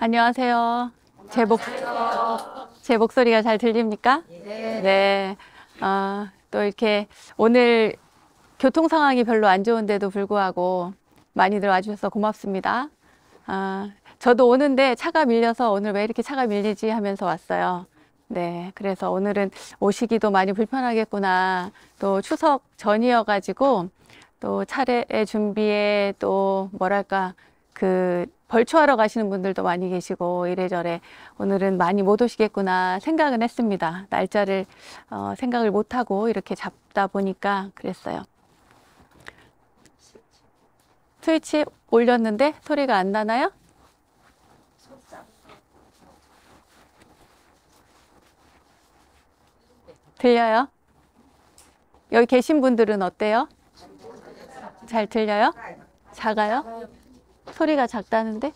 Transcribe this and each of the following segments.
안녕하세요. 제 목소리가 잘 들립니까? 네. 네. 또 이렇게 오늘 교통 상황이 별로 안 좋은데도 불구하고 많이들 와주셔서 고맙습니다. 저도 오는데 차가 밀려서 오늘 왜 이렇게 차가 밀리지 하면서 왔어요. 네. 그래서 오늘은 오시기도 많이 불편하겠구나. 또 추석 전이어가지고 또 차례 준비에 또 뭐랄까 그 벌초하러 가시는 분들도 많이 계시고 이래저래 오늘은 많이 못 오시겠구나 생각은 했습니다. 날짜를 생각을 못하고 이렇게 잡다 보니까 그랬어요. 스위치 올렸는데 소리가 안 나나요? 들려요? 여기 계신 분들은 어때요? 잘 들려요? 작아요? 소리가 작다는데?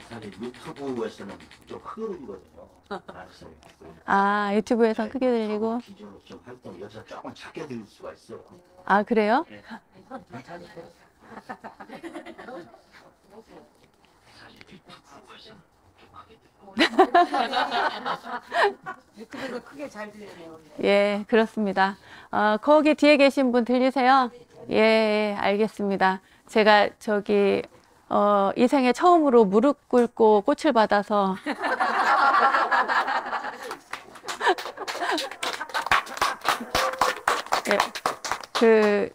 사실 유튜브에서는 좀 흐름이거든요. 유튜브에서 크게 들리고. 기존으로 좀 활동 여기서 조금 작게 들릴 수가 있어요. 아, 그래요? 네. 사실 유튜브에서는 좀 하게 유튜브에서 크게 잘 들리네요. 예, 그렇습니다. 거기 뒤에 계신 분 들리세요? 예, 알겠습니다. 제가 저기 이 생에 처음으로 무릎 꿇고 꽃을 받아서 예,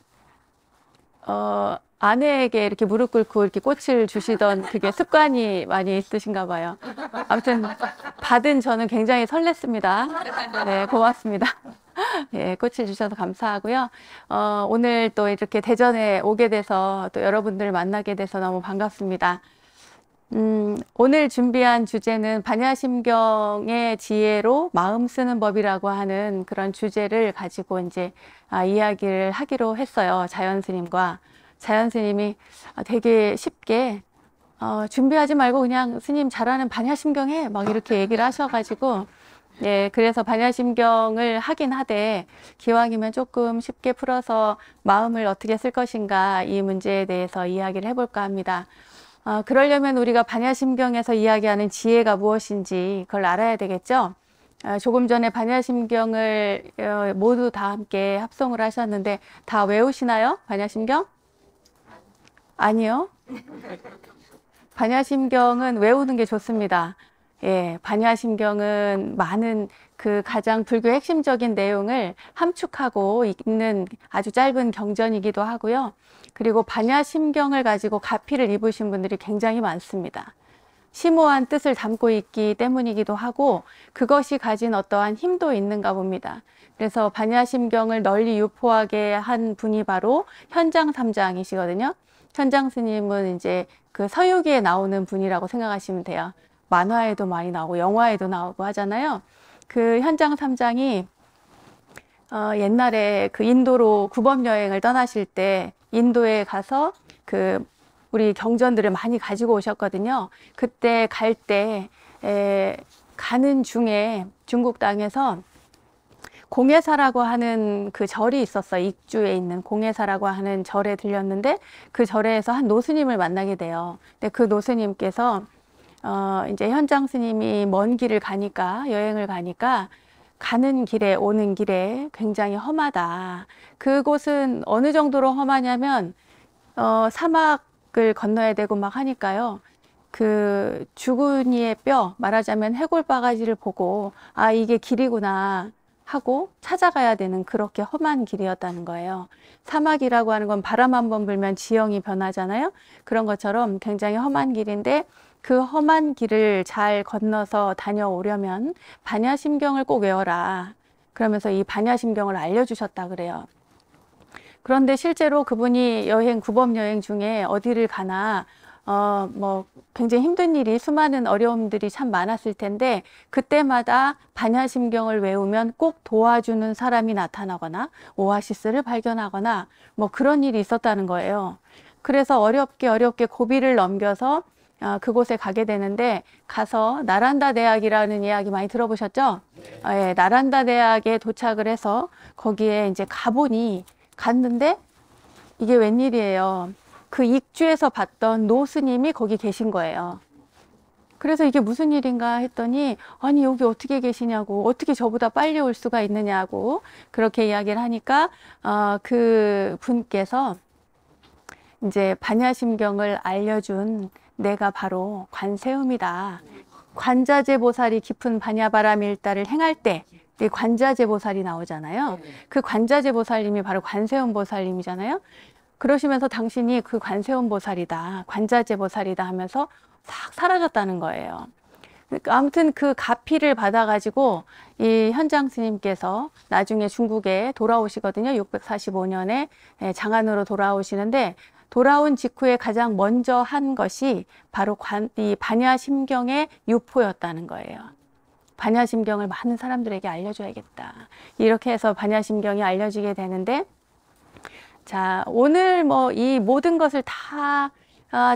아내에게 이렇게 무릎 꿇고 이렇게 꽃을 주시던 그게 습관이 많이 있으신가 봐요. 아무튼 받은 저는 굉장히 설렜습니다. 네, 고맙습니다. 예, 꽃을 주셔서 감사하고요. 오늘 또 이렇게 대전에 오게 돼서 또 여러분들 만나게 돼서 너무 반갑습니다. 오늘 준비한 주제는 반야심경의 지혜로 마음 쓰는 법이라고 하는 그런 주제를 가지고 이제 이야기를 하기로 했어요. 자연 스님과. 자연 스님이 되게 쉽게 준비하지 말고 그냥 스님 잘하는 반야심경 해 막 이렇게 얘기를 하셔가지고 예, 그래서 반야심경을 하긴 하되 기왕이면 조금 쉽게 풀어서 마음을 어떻게 쓸 것인가 이 문제에 대해서 이야기를 해볼까 합니다. 그러려면 우리가 반야심경에서 이야기하는 지혜가 무엇인지 그걸 알아야 되겠죠. 조금 전에 반야심경을 모두 다 함께 합송을 하셨는데 다 외우시나요? 반야심경? 아니요. 반야심경은 외우는 게 좋습니다. 예, 반야심경은 많은 그 가장 불교의 핵심적인 내용을 함축하고 있는 아주 짧은 경전이기도 하고요. 그리고 반야심경을 가지고 가피를 입으신 분들이 굉장히 많습니다. 심오한 뜻을 담고 있기 때문이기도 하고 그것이 가진 어떠한 힘도 있는가 봅니다. 그래서 반야심경을 널리 유포하게 한 분이 바로 현장삼장이시거든요. 현장 스님은 이제 그 서유기에 나오는 분이라고 생각하시면 돼요. 만화에도 많이 나오고 영화에도 나오고 하잖아요. 그 현장 삼장이 옛날에 그 인도로 구법 여행을 떠나실 때 인도에 가서 그 우리 경전들을 많이 가지고 오셨거든요. 그때 갈 때 가는 중에 중국 땅에서 공예사라고 하는 그 절이 있었어요. 익주에 있는 공예사라고 하는 절에 들렸는데 그 절에서 한 노스님을 만나게 돼요. 근데 그 노스님께서 이제 현장 스님이 먼 길을 가니까 여행을 가니까 가는 길에 오는 길에 굉장히 험하다. 그곳은 어느 정도로 험하냐면 사막을 건너야 되고 막 하니까요. 그 죽은 이의 뼈 말하자면 해골 바가지를 보고 이게 길이구나 하고 찾아가야 되는 그렇게 험한 길이었다는 거예요. 사막이라고 하는 건 바람 한번 불면 지형이 변하잖아요. 그런 것처럼 굉장히 험한 길인데 그 험한 길을 잘 건너서 다녀오려면 반야심경을 꼭 외워라. 그러면서 이 반야심경을 알려주셨다 그래요. 그런데 실제로 그분이 구법 여행 중에 어디를 가나 뭐 굉장히 힘든 일이 수많은 어려움들이 참 많았을 텐데 그때마다 반야심경을 외우면 꼭 도와주는 사람이 나타나거나 오아시스를 발견하거나 뭐 그런 일이 있었다는 거예요. 그래서 어렵게 고비를 넘겨서 그곳에 가게 되는데 가서 나란다 대학이라는 이야기 많이 들어보셨죠? 예, 나란다 대학에 도착을 해서 거기에 이제 갔는데 이게 웬일이에요. 그 익주에서 봤던 노스님이 거기 계신 거예요. 그래서 이게 무슨 일인가 했더니 아니 여기 어떻게 계시냐고 어떻게 저보다 빨리 올 수가 있느냐고 그렇게 이야기를 하니까 그 분께서 이제 반야심경을 알려준 내가 바로 관세음이다. 관자재보살이 깊은 반야바라밀다를 행할 때 이 관자재보살이 나오잖아요. 그 관자재보살님이 바로 관세음보살님이잖아요. 그러시면서 당신이 그 관세음보살이다, 관자재보살이다 하면서 싹 사라졌다는 거예요. 아무튼 그 가피를 받아가지고 이 현장 스님께서 나중에 중국에 돌아오시거든요. 645년에 장안으로 돌아오시는데 돌아온 직후에 가장 먼저 한 것이 바로 이 반야심경의 유포였다는 거예요. 반야심경을 많은 사람들에게 알려줘야겠다. 이렇게 해서 반야심경이 알려지게 되는데 자, 오늘 뭐 이 모든 것을 다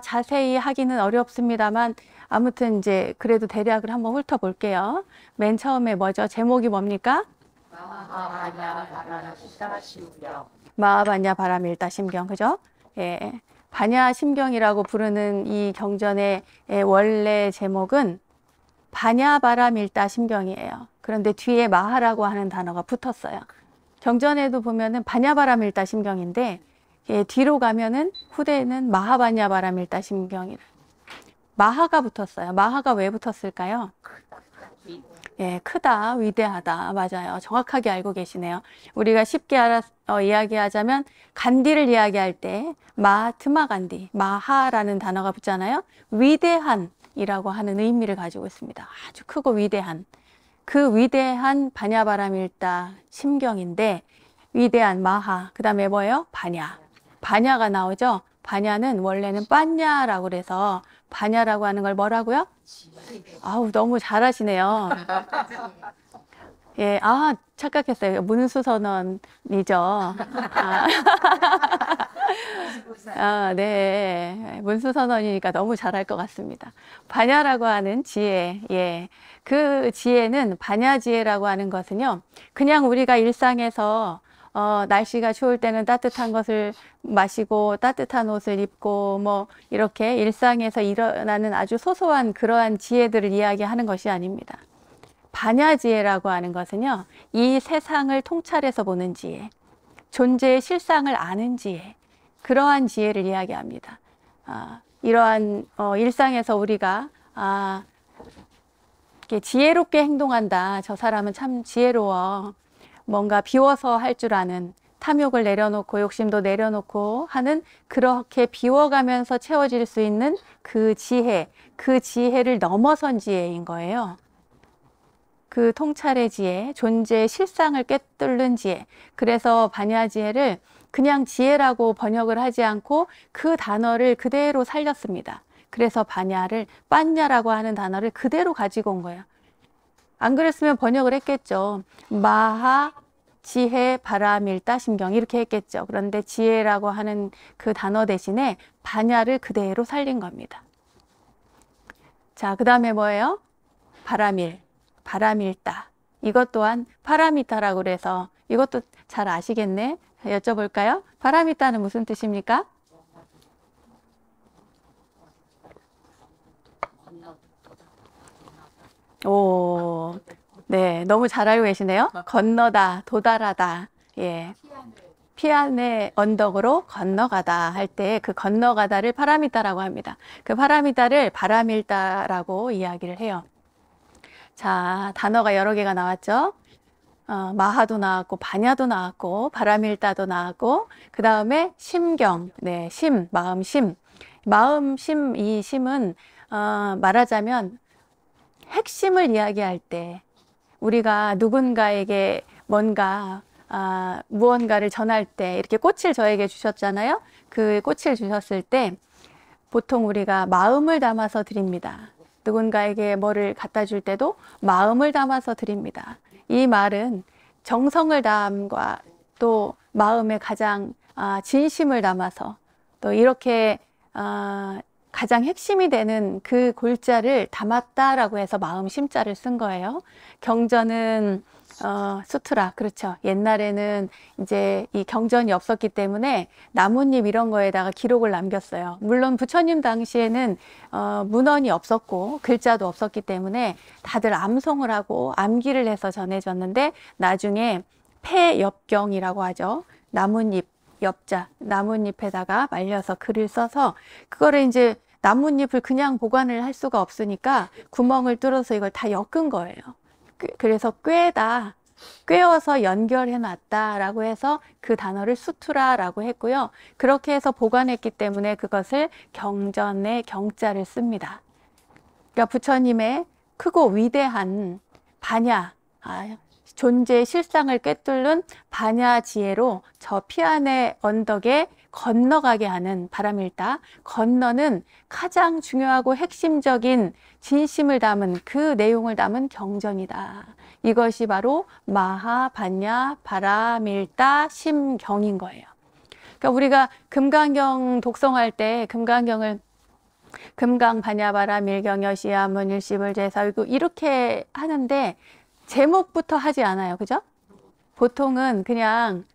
자세히 하기는 어렵습니다만 아무튼 이제 그래도 대략을 한번 훑어볼게요. 맨 처음에 뭐죠? 제목이 뭡니까? 마하반야 바라밀다 심경, 그죠? 예. 반야 심경이라고 부르는 이 경전의 원래 제목은 반야 바라밀다 심경이에요. 그런데 뒤에 마하라고 하는 단어가 붙었어요. 경전에도 보면은 반야바라밀다 심경인데 뒤로 가면은 후대에는 마하반야바라밀다 심경이 마하가 붙었어요. 마하가 왜 붙었을까요? 예, 크다, 위대하다. 맞아요. 정확하게 알고 계시네요. 우리가 쉽게 이야기하자면 간디를 이야기할 때 마하트마 간디, 마하라는 단어가 붙잖아요. 위대한이라고 하는 의미를 가지고 있습니다. 아주 크고 위대한. 그 위대한 반야바라밀다 심경인데 위대한 마하, 그 다음에 뭐예요? 반야. 반야가 나오죠? 반야는 원래는 빤야라고 그래서 반야라고 하는 걸 뭐라고요? 아우 너무 잘하시네요. 예, 착각했어요. 문수선언이죠. 네. 문수선언이니까 너무 잘할 것 같습니다. 반야라고 하는 지혜, 예. 그 지혜는, 반야지혜라고 하는 것은요, 그냥 우리가 일상에서, 날씨가 추울 때는 따뜻한 것을 마시고, 따뜻한 옷을 입고, 뭐, 이렇게 일상에서 일어나는 아주 소소한 그러한 지혜들을 이야기하는 것이 아닙니다. 반야지혜라고 하는 것은요, 이 세상을 통찰해서 보는 지혜, 존재의 실상을 아는 지혜, 그러한 지혜를 이야기합니다. 이러한 일상에서 우리가 이렇게 지혜롭게 행동한다. 저 사람은 참 지혜로워. 뭔가 비워서 할 줄 아는, 탐욕을 내려놓고 욕심도 내려놓고 하는, 그렇게 비워가면서 채워질 수 있는 그 지혜, 그 지혜를 넘어선 지혜인 거예요. 그 통찰의 지혜, 존재의 실상을 꿰뚫는 지혜. 그래서 반야지혜를 그냥 지혜라고 번역을 하지 않고 그 단어를 그대로 살렸습니다. 그래서 반야를 빤야라고 하는 단어를 그대로 가지고 온 거예요. 안 그랬으면 번역을 했겠죠. 마하 지혜 바라밀다 심경 이렇게 했겠죠. 그런데 지혜라고 하는 그 단어 대신에 반야를 그대로 살린 겁니다. 자, 그 다음에 뭐예요? 바라밀다. 이것 또한 파라미타라고 그래서 이것도 잘 아시겠네. 여쭤볼까요? 파라미타는 무슨 뜻입니까? 오, 네, 너무 잘 알고 계시네요. 건너다, 도달하다. 예. 피안의 언덕으로 건너가다 할 때 그 건너가다를 파라미타라고 합니다. 그 파라미타를 바라밀다라고 이야기를 해요. 자, 단어가 여러 개가 나왔죠. 마하도 나왔고, 반야도 나왔고, 바라밀다도 나왔고, 그 다음에 심경, 네, 마음심. 마음심, 이 심은, 말하자면, 핵심을 이야기할 때, 우리가 누군가에게 뭔가, 무언가를 전할 때, 이렇게 꽃을 저에게 주셨잖아요. 그 꽃을 주셨을 때, 보통 우리가 마음을 담아서 드립니다. 누군가에게 뭐를 갖다 줄 때도 마음을 담아서 드립니다. 이 말은 정성을 다함과 또 마음에 가장 진심을 담아서 또 이렇게 가장 핵심이 되는 그 골자를 담았다라고 해서 마음 심자를 쓴 거예요. 경전은 수트라. 그렇죠. 옛날에는 이제 이 경전이 없었기 때문에 나뭇잎 이런 거에다가 기록을 남겼어요. 물론 부처님 당시에는 문헌이 없었고 글자도 없었기 때문에 다들 암송을 하고 암기를 해서 전해졌는데 나중에 폐엽경이라고 하죠. 나뭇잎 엽자, 나뭇잎에다가 말려서 글을 써서 그거를 이제 나뭇잎을 그냥 보관을 할 수가 없으니까 구멍을 뚫어서 이걸 다 엮은 거예요. 그래서 꿰어서 연결해 놨다라고 해서 그 단어를 수투라라고 했고요. 그렇게 해서 보관했기 때문에 그것을 경전의 경자를 씁니다. 그러니까 부처님의 크고 위대한 반야, 존재의 실상을 꿰뚫는 반야지혜로 저 피안의 언덕에 건너가게 하는 바람일다. 건너는 가장 중요하고 핵심적인 진심을 담은 그 내용을 담은 경전이다. 이것이 바로 마하반야 바람일다 심경인 거예요. 그러니까 우리가 금강경 독송할 때 금강경을 금강반야바라밀경여시야문 일시불제사 이렇게 하는데 제목부터 하지 않아요. 그죠? 보통은 그냥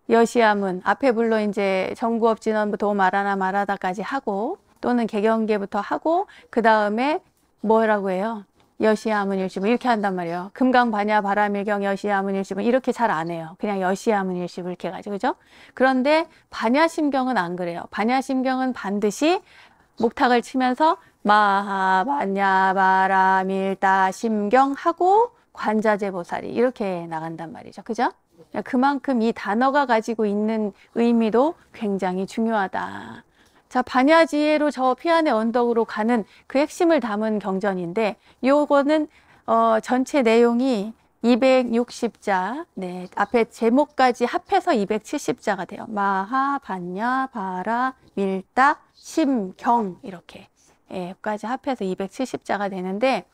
여시야문 앞에 물론 이제 정구업진원부터 말하나 말하다까지 하고 또는 개경계부터 하고 그 다음에 뭐라고 해요? 여시야문 일시불 이렇게 한단 말이에요. 금강반야 바라밀경 여시야문 일시불 이렇게 잘 안 해요. 그냥 여시야문 일시불 이렇게 해가지고 그죠? 그런데 반야심경은 안 그래요. 반야심경은 반드시 목탁을 치면서 마하반야 바라밀다 심경하고 관자재보살이 이렇게 나간단 말이죠. 그죠? 그만큼 이 단어가 가지고 있는 의미도 굉장히 중요하다. 자, 반야지혜로 저 피안의 언덕으로 가는 그 핵심을 담은 경전인데 요거는 전체 내용이 260자, 네, 앞에 제목까지 합해서 270자가 돼요. 마하, 반야, 바라, 밀다, 심, 경 이렇게 까지 합해서 270자가 되는데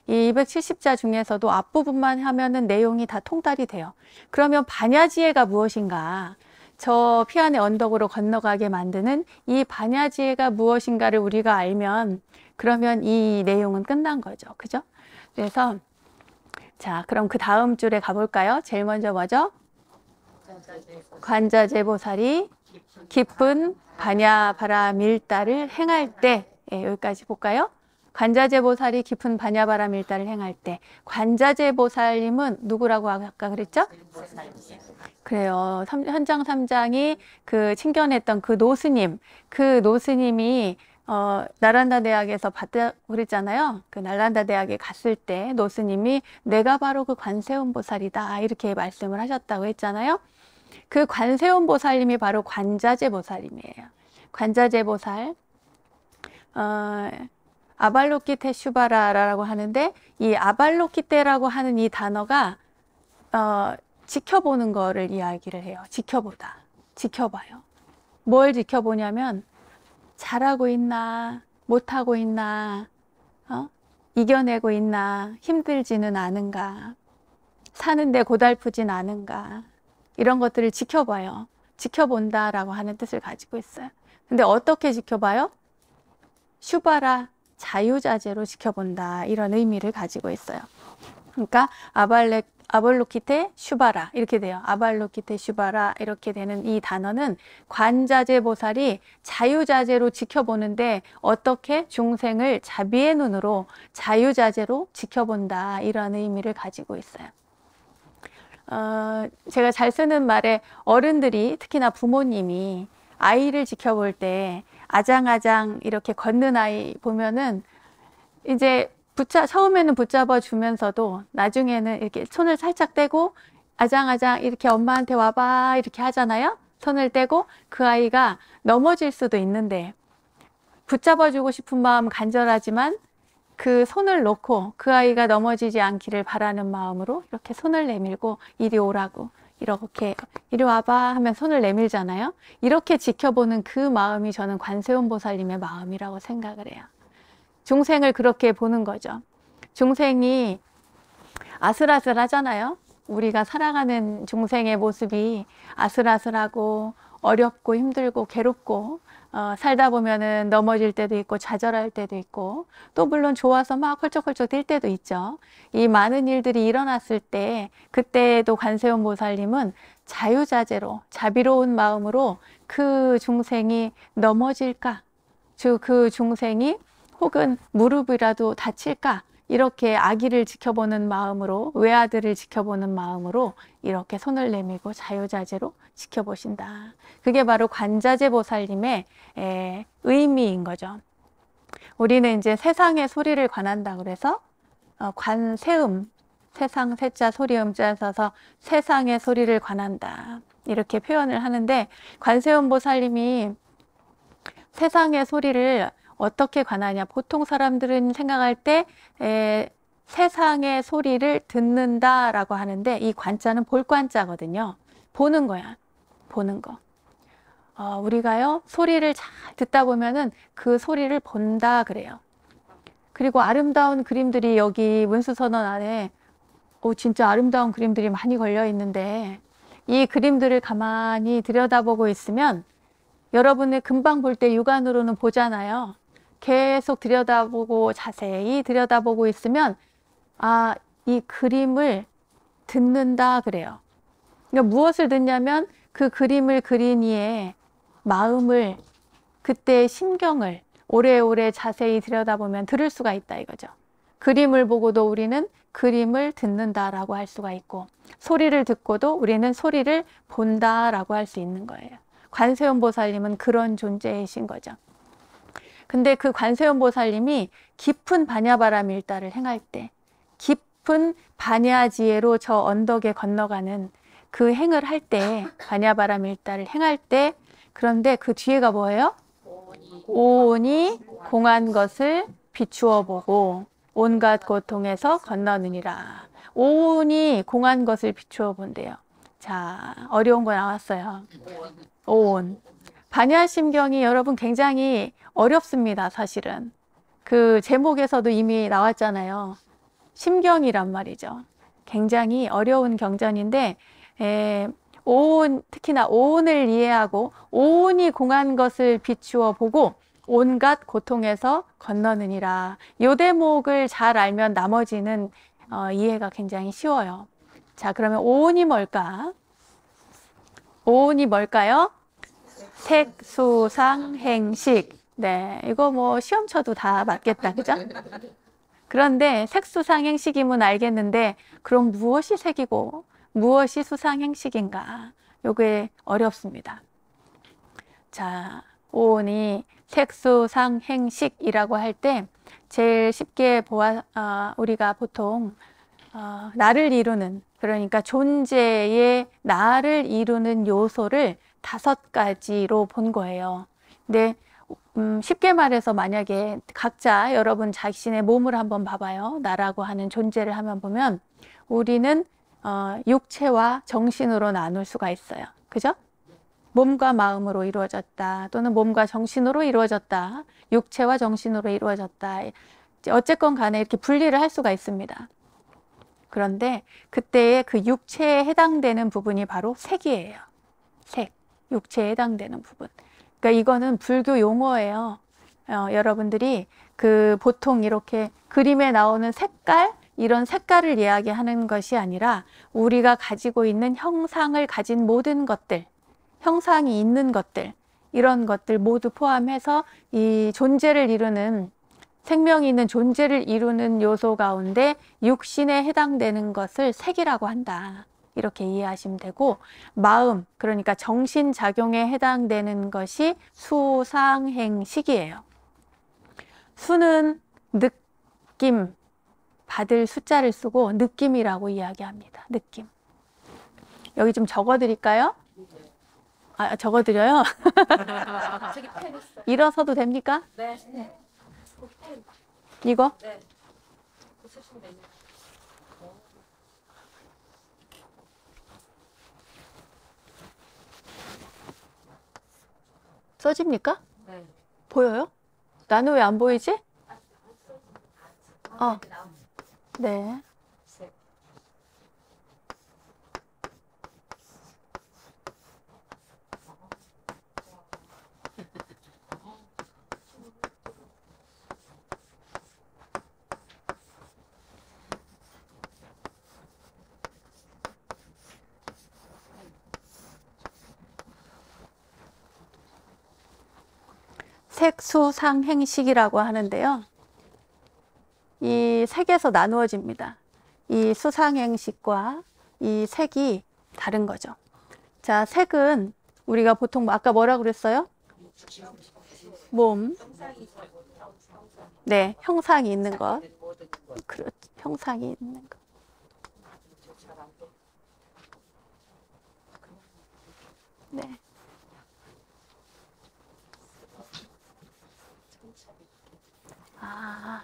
이 270자 중에서도 앞부분만 하면은 내용이 다 통달이 돼요. 그러면 반야지혜가 무엇인가? 저 피안의 언덕으로 건너가게 만드는 이 반야지혜가 무엇인가를 우리가 알면 그러면 이 내용은 끝난 거죠. 그죠? 그래서 자, 그럼 그 다음 줄에 가볼까요? 제일 먼저 뭐죠? 관자재보살이 깊은 반야바라밀다를 행할 때 여기까지 볼까요? 관자재보살이 깊은 반야바라밀다를 행할 때 관자재보살님은 누구라고 아까 그랬죠? 그래요. 현장 3장이 그 친견했던 그 노스님이 나란다 대학에서 봤다고 그랬잖아요. 그 나란다 대학에 갔을 때 노스님이 내가 바로 그 관세음 보살이다 이렇게 말씀을 하셨다고 했잖아요. 그 관세음 보살님이 바로 관자재 보살님이에요. 관자재 보살 아발로키테 슈바라라고 하는데 이 아발로키테라고 하는 이 단어가 지켜보는 거를 이야기를 해요. 지켜봐요. 뭘 지켜보냐면 잘하고 있나 못하고 있나 이겨내고 있나 힘들지는 않은가 사는데 고달프진 않은가 이런 것들을 지켜봐요. 지켜본다라고 하는 뜻을 가지고 있어요. 근데 어떻게 지켜봐요? 슈바라 자유자재로 지켜본다 이런 의미를 가지고 있어요. 그러니까 아발로키테 슈바라 이렇게 돼요. 아발로키테 슈바라 이렇게 되는 이 단어는 관자재 보살이 자유자재로 지켜보는데 어떻게 중생을 자비의 눈으로 자유자재로 지켜본다 이런 의미를 가지고 있어요. 제가 잘 쓰는 말에 어른들이 특히나 부모님이 아이를 지켜볼 때 아장아장 이렇게 걷는 아이 보면은 이제 처음에는 붙잡아 주면서도 나중에는 이렇게 손을 살짝 떼고 아장아장 이렇게 엄마한테 와봐 이렇게 하잖아요. 손을 떼고 그 아이가 넘어질 수도 있는데 붙잡아 주고 싶은 마음 간절하지만 그 손을 놓고 그 아이가 넘어지지 않기를 바라는 마음으로 이렇게 손을 내밀고 이리 오라고 이렇게 이리 와봐 하면 손을 내밀잖아요. 이렇게 지켜보는 그 마음이 저는 관세음 보살님의 마음이라고 생각을 해요. 중생을 그렇게 보는 거죠. 중생이 아슬아슬하잖아요. 우리가 살아가는 중생의 모습이 아슬아슬하고 어렵고 힘들고 괴롭고 살다 보면은 넘어질 때도 있고 좌절할 때도 있고 또 물론 좋아서 막 펄쩍펄쩍 뛸 때도 있죠. 이 많은 일들이 일어났을 때 그때도 관세음 보살님은 자유자재로 자비로운 마음으로 그 중생이 넘어질까, 그 중생이 혹은 무릎이라도 다칠까 이렇게 아기를 지켜보는 마음으로, 외아들을 지켜보는 마음으로 이렇게 손을 내밀고 자유자재로 지켜보신다. 그게 바로 관자재 보살님의 의미인 거죠. 우리는 이제 세상의 소리를 관한다 그래서 관세음, 세상 세자 소리음자 써서 세상의 소리를 관한다 이렇게 표현을 하는데, 관세음 보살님이 세상의 소리를 어떻게 관하냐. 보통 사람들은 생각할 때 세상의 소리를 듣는다라고 하는데 이 관자는 볼 관자거든요. 보는 거야. 보는 거. 우리가요 소리를 잘 듣다 보면은 그 소리를 본다 그래요. 그리고 아름다운 그림들이 여기 문수선언 안에 진짜 아름다운 그림들이 많이 걸려 있는데 이 그림들을 가만히 들여다보고 있으면 여러분이 금방 볼 때 육안으로는 보잖아요. 계속 들여다보고 자세히 들여다보고 있으면 이 그림을 듣는다 그래요. 그러니까 무엇을 듣냐면 그 그림을 그린 이의 마음을, 그때의 심경을 오래오래 자세히 들여다보면 들을 수가 있다 이거죠. 그림을 보고도 우리는 그림을 듣는다라고 할 수가 있고, 소리를 듣고도 우리는 소리를 본다라고 할 수 있는 거예요. 관세음 보살님은 그런 존재이신 거죠. 근데 그 관세음 보살님이 깊은 반야바람 일다를 행할 때, 깊은 반야지혜로 저 언덕에 건너가는 그 행을 할 때, 반야바람 일다를 행할 때, 그런데 그 뒤에가 뭐예요? 오온이 공한 것을 비추어 보고 온갖 고통에서 건너느니라. 오온이 공한 것을 비추어 본대요. 자, 어려운 거 나왔어요. 오온. 반야심경이 여러분 굉장히 어렵습니다, 사실은. 그 제목에서도 이미 나왔잖아요. 심경이란 말이죠. 굉장히 어려운 경전인데, 오온, 특히나 오온을 이해하고 오온이 공한 것을 비추어 보고 온갖 고통에서 건너느니라. 요 대목을 잘 알면 나머지는 이해가 굉장히 쉬워요. 자, 그러면 오온이 뭘까? 오온이 뭘까요? 색수상행식. 네, 이거 뭐 시험 쳐도 다 맞겠다, 그죠? 그런데 색수상행식이면 알겠는데 그럼 무엇이 색이고 무엇이 수상행식인가? 요게 어렵습니다. 자, 오온이 색수상행식이라고 할 때 제일 쉽게 우리가 보통 나를 이루는, 그러니까 존재의 나를 이루는 요소를 5가지로 본 거예요. 근데 쉽게 말해서 만약에 각자 여러분 자신의 몸을 한번 봐봐요. 나라고 하는 존재를 한번 보면 우리는 육체와 정신으로 나눌 수가 있어요. 그죠? 몸과 마음으로 이루어졌다. 또는 몸과 정신으로 이루어졌다. 육체와 정신으로 이루어졌다. 어쨌건 간에 이렇게 분리를 할 수가 있습니다. 그런데 그때의 그 육체에 해당되는 부분이 바로 색이에요. 색. 육체에 해당되는 부분. 그러니까 이거는 불교 용어예요. 여러분들이 보통 이렇게 그림에 나오는 색깔, 이런 색깔을 이야기하는 것이 아니라 우리가 가지고 있는 형상을 가진 모든 것들, 형상이 있는 것들, 이런 것들 모두 포함해서 이 존재를 이루는, 생명이 있는 존재를 이루는 요소 가운데 육신에 해당되는 것을 색이라고 한다. 이렇게 이해하시면 되고, 마음, 그러니까 정신작용에 해당되는 것이 수상행식이에요. 수는 느낌, 받을 숫자를 쓰고 느낌이라고 이야기합니다. 느낌. 여기 좀 적어드릴까요? 적어드려요? 저기 펜 있어. 일어서도 됩니까? 네. 펜. 이거? 네. 쓰시면 됩니다. 써집니까? 네. 보여요? 나는 왜 안 보이지? 네. 색수상행식이라고 하는데요. 이 색에서 나누어집니다. 이 수상행식과 이 색이 다른 거죠. 자, 색은 우리가 보통 아까 뭐라 그랬어요? 몸. 네, 형상이 있는 것. 그렇죠. 형상이 있는 것. 네. 아.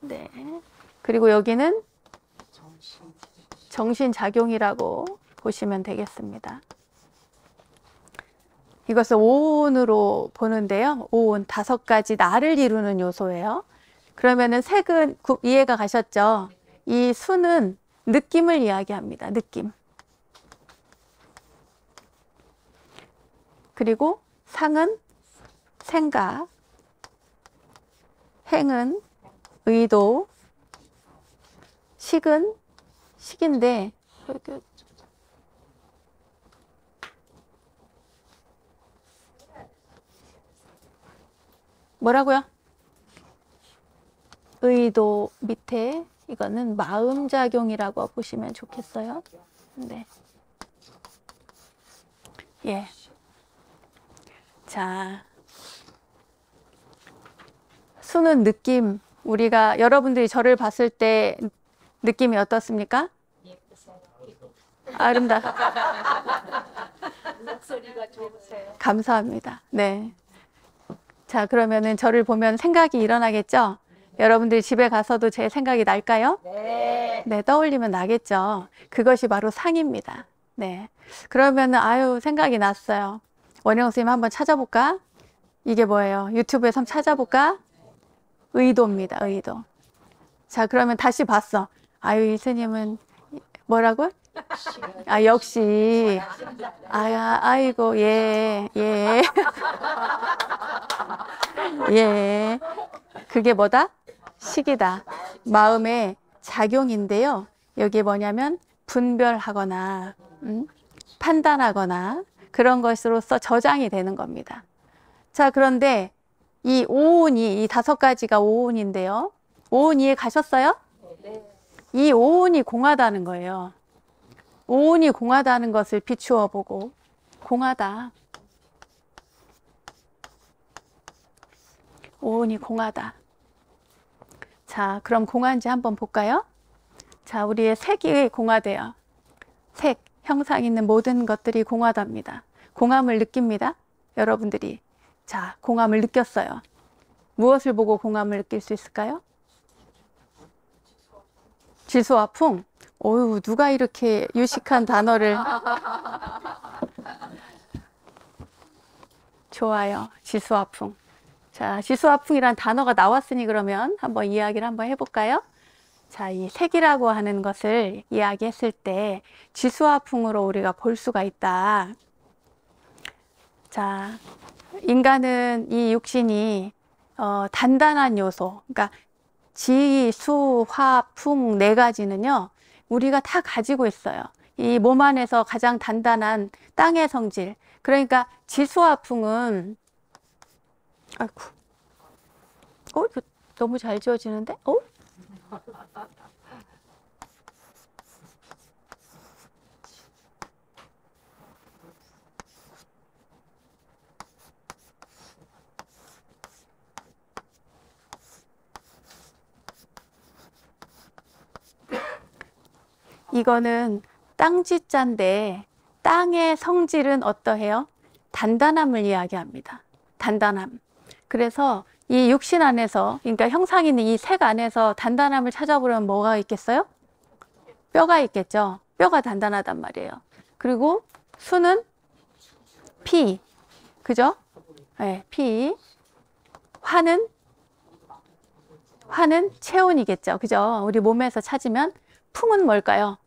네. 그리고 여기는 정신작용이라고 보시면 되겠습니다. 이것을 오온으로 보는데요. 오온, 5가지 나를 이루는 요소예요. 그러면은 색은 이해가 가셨죠? 이 수는 느낌을 이야기합니다. 느낌. 그리고 상은 생각, 행은 의도, 식은 식인데 뭐라고요? 의도 밑에 이거는 마음작용이라고 보시면 좋겠어요. 네. 예. 자, 수는 느낌. 우리가 여러분들이 저를 봤을 때 느낌이 어떻습니까? 아름다. 목소리가 좋으세요. 감사합니다. 네. 자, 그러면은 저를 보면 생각이 일어나겠죠? 여러분들이 집에 가서도 제 생각이 날까요? 네. 네, 떠올리면 나겠죠. 그것이 바로 상입니다. 네. 그러면은 아유, 생각이 났어요. 원영 선생님 한번 찾아볼까? 이게 뭐예요? 유튜브에서 한번 찾아볼까? 의도입니다. 의도. 자, 그러면 다시 봤어. 아유, 이 스님은 뭐라고? 아, 역시. 아이고, 예, 예. 예. 그게 뭐다? 식이다. 마음의 작용인데요. 여기 뭐냐면 분별하거나, 판단하거나 그런 것으로서 저장이 되는 겁니다. 자, 그런데 이 오온이, 이 5가지가 오온인데요. 오온 이해 가셨어요? 이 오온이 공하다는 거예요. 오온이 공하다는 것을 비추어 보고, 공하다. 오온이 공하다. 자, 그럼 공한지 한번 볼까요? 자, 우리의 색이 공하대요. 색, 형상 있는 모든 것들이 공하답니다. 공함을 느낍니다. 여러분들이. 자, 공함을 느꼈어요. 무엇을 보고 공함을 느낄 수 있을까요? 지수와 풍. 어휴, 누가 이렇게 유식한 단어를. 좋아요. 지수와 풍. 자, 지수화풍이란 단어가 나왔으니 그러면 한번 이야기를 한번 해볼까요? 자, 이 색이라고 하는 것을 이야기했을 때 지수화풍으로 우리가 볼 수가 있다. 자, 인간은 이 육신이 단단한 요소, 그러니까 지, 수, 화, 풍 4가지는요, 우리가 다 가지고 있어요. 이 몸 안에서 가장 단단한 땅의 성질. 그러니까 지수화풍은 아이고. 이거 너무 잘 지워지는데? 이거는 땅지자인데 땅의 성질은 어떠해요? 단단함을 이야기합니다. 단단함. 그래서 이 육신 안에서, 그러니까 형상 있는 이 색 안에서 단단함을 찾아보려면 뭐가 있겠어요? 뼈가 있겠죠. 뼈가 단단하단 말이에요. 그리고 수는 피, 그죠? 네, 피. 화는 체온이겠죠. 그죠? 우리 몸에서 찾으면 풍은 뭘까요?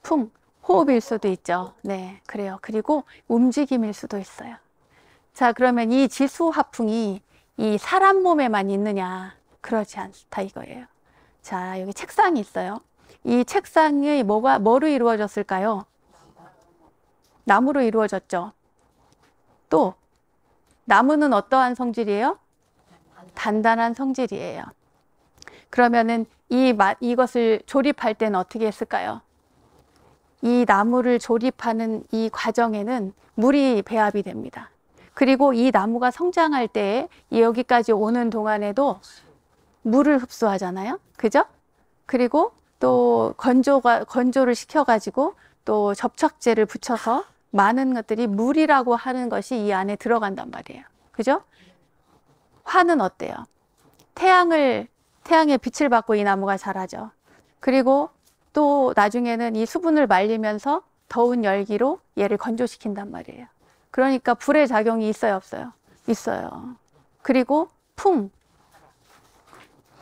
풍, 호흡일 수도 있죠. 네, 그래요. 그리고 움직임일 수도 있어요. 자, 그러면 이 지수화풍이 이 사람 몸에만 있느냐? 그렇지 않다 이거예요. 자, 여기 책상이 있어요. 이 책상이 뭐로 이루어졌을까요? 나무로 이루어졌죠. 또 나무는 어떠한 성질이에요? 단단한 성질이에요. 그러면은 이것을 조립할 때는 어떻게 했을까요? 이 나무를 조립하는 이 과정에는 물이 배합이 됩니다. 그리고 이 나무가 성장할 때 여기까지 오는 동안에도 물을 흡수하잖아요. 그죠? 그리고 또 건조를 시켜가지고 또 접착제를 붙여서 많은 것들이 물이라고 하는 것이 이 안에 들어간단 말이에요. 그죠? 화는 어때요? 태양의 빛을 받고 이 나무가 자라죠. 그리고 또 나중에는 이 수분을 말리면서 더운 열기로 얘를 건조시킨단 말이에요. 그러니까 불의 작용이 있어요, 없어요? 있어요. 그리고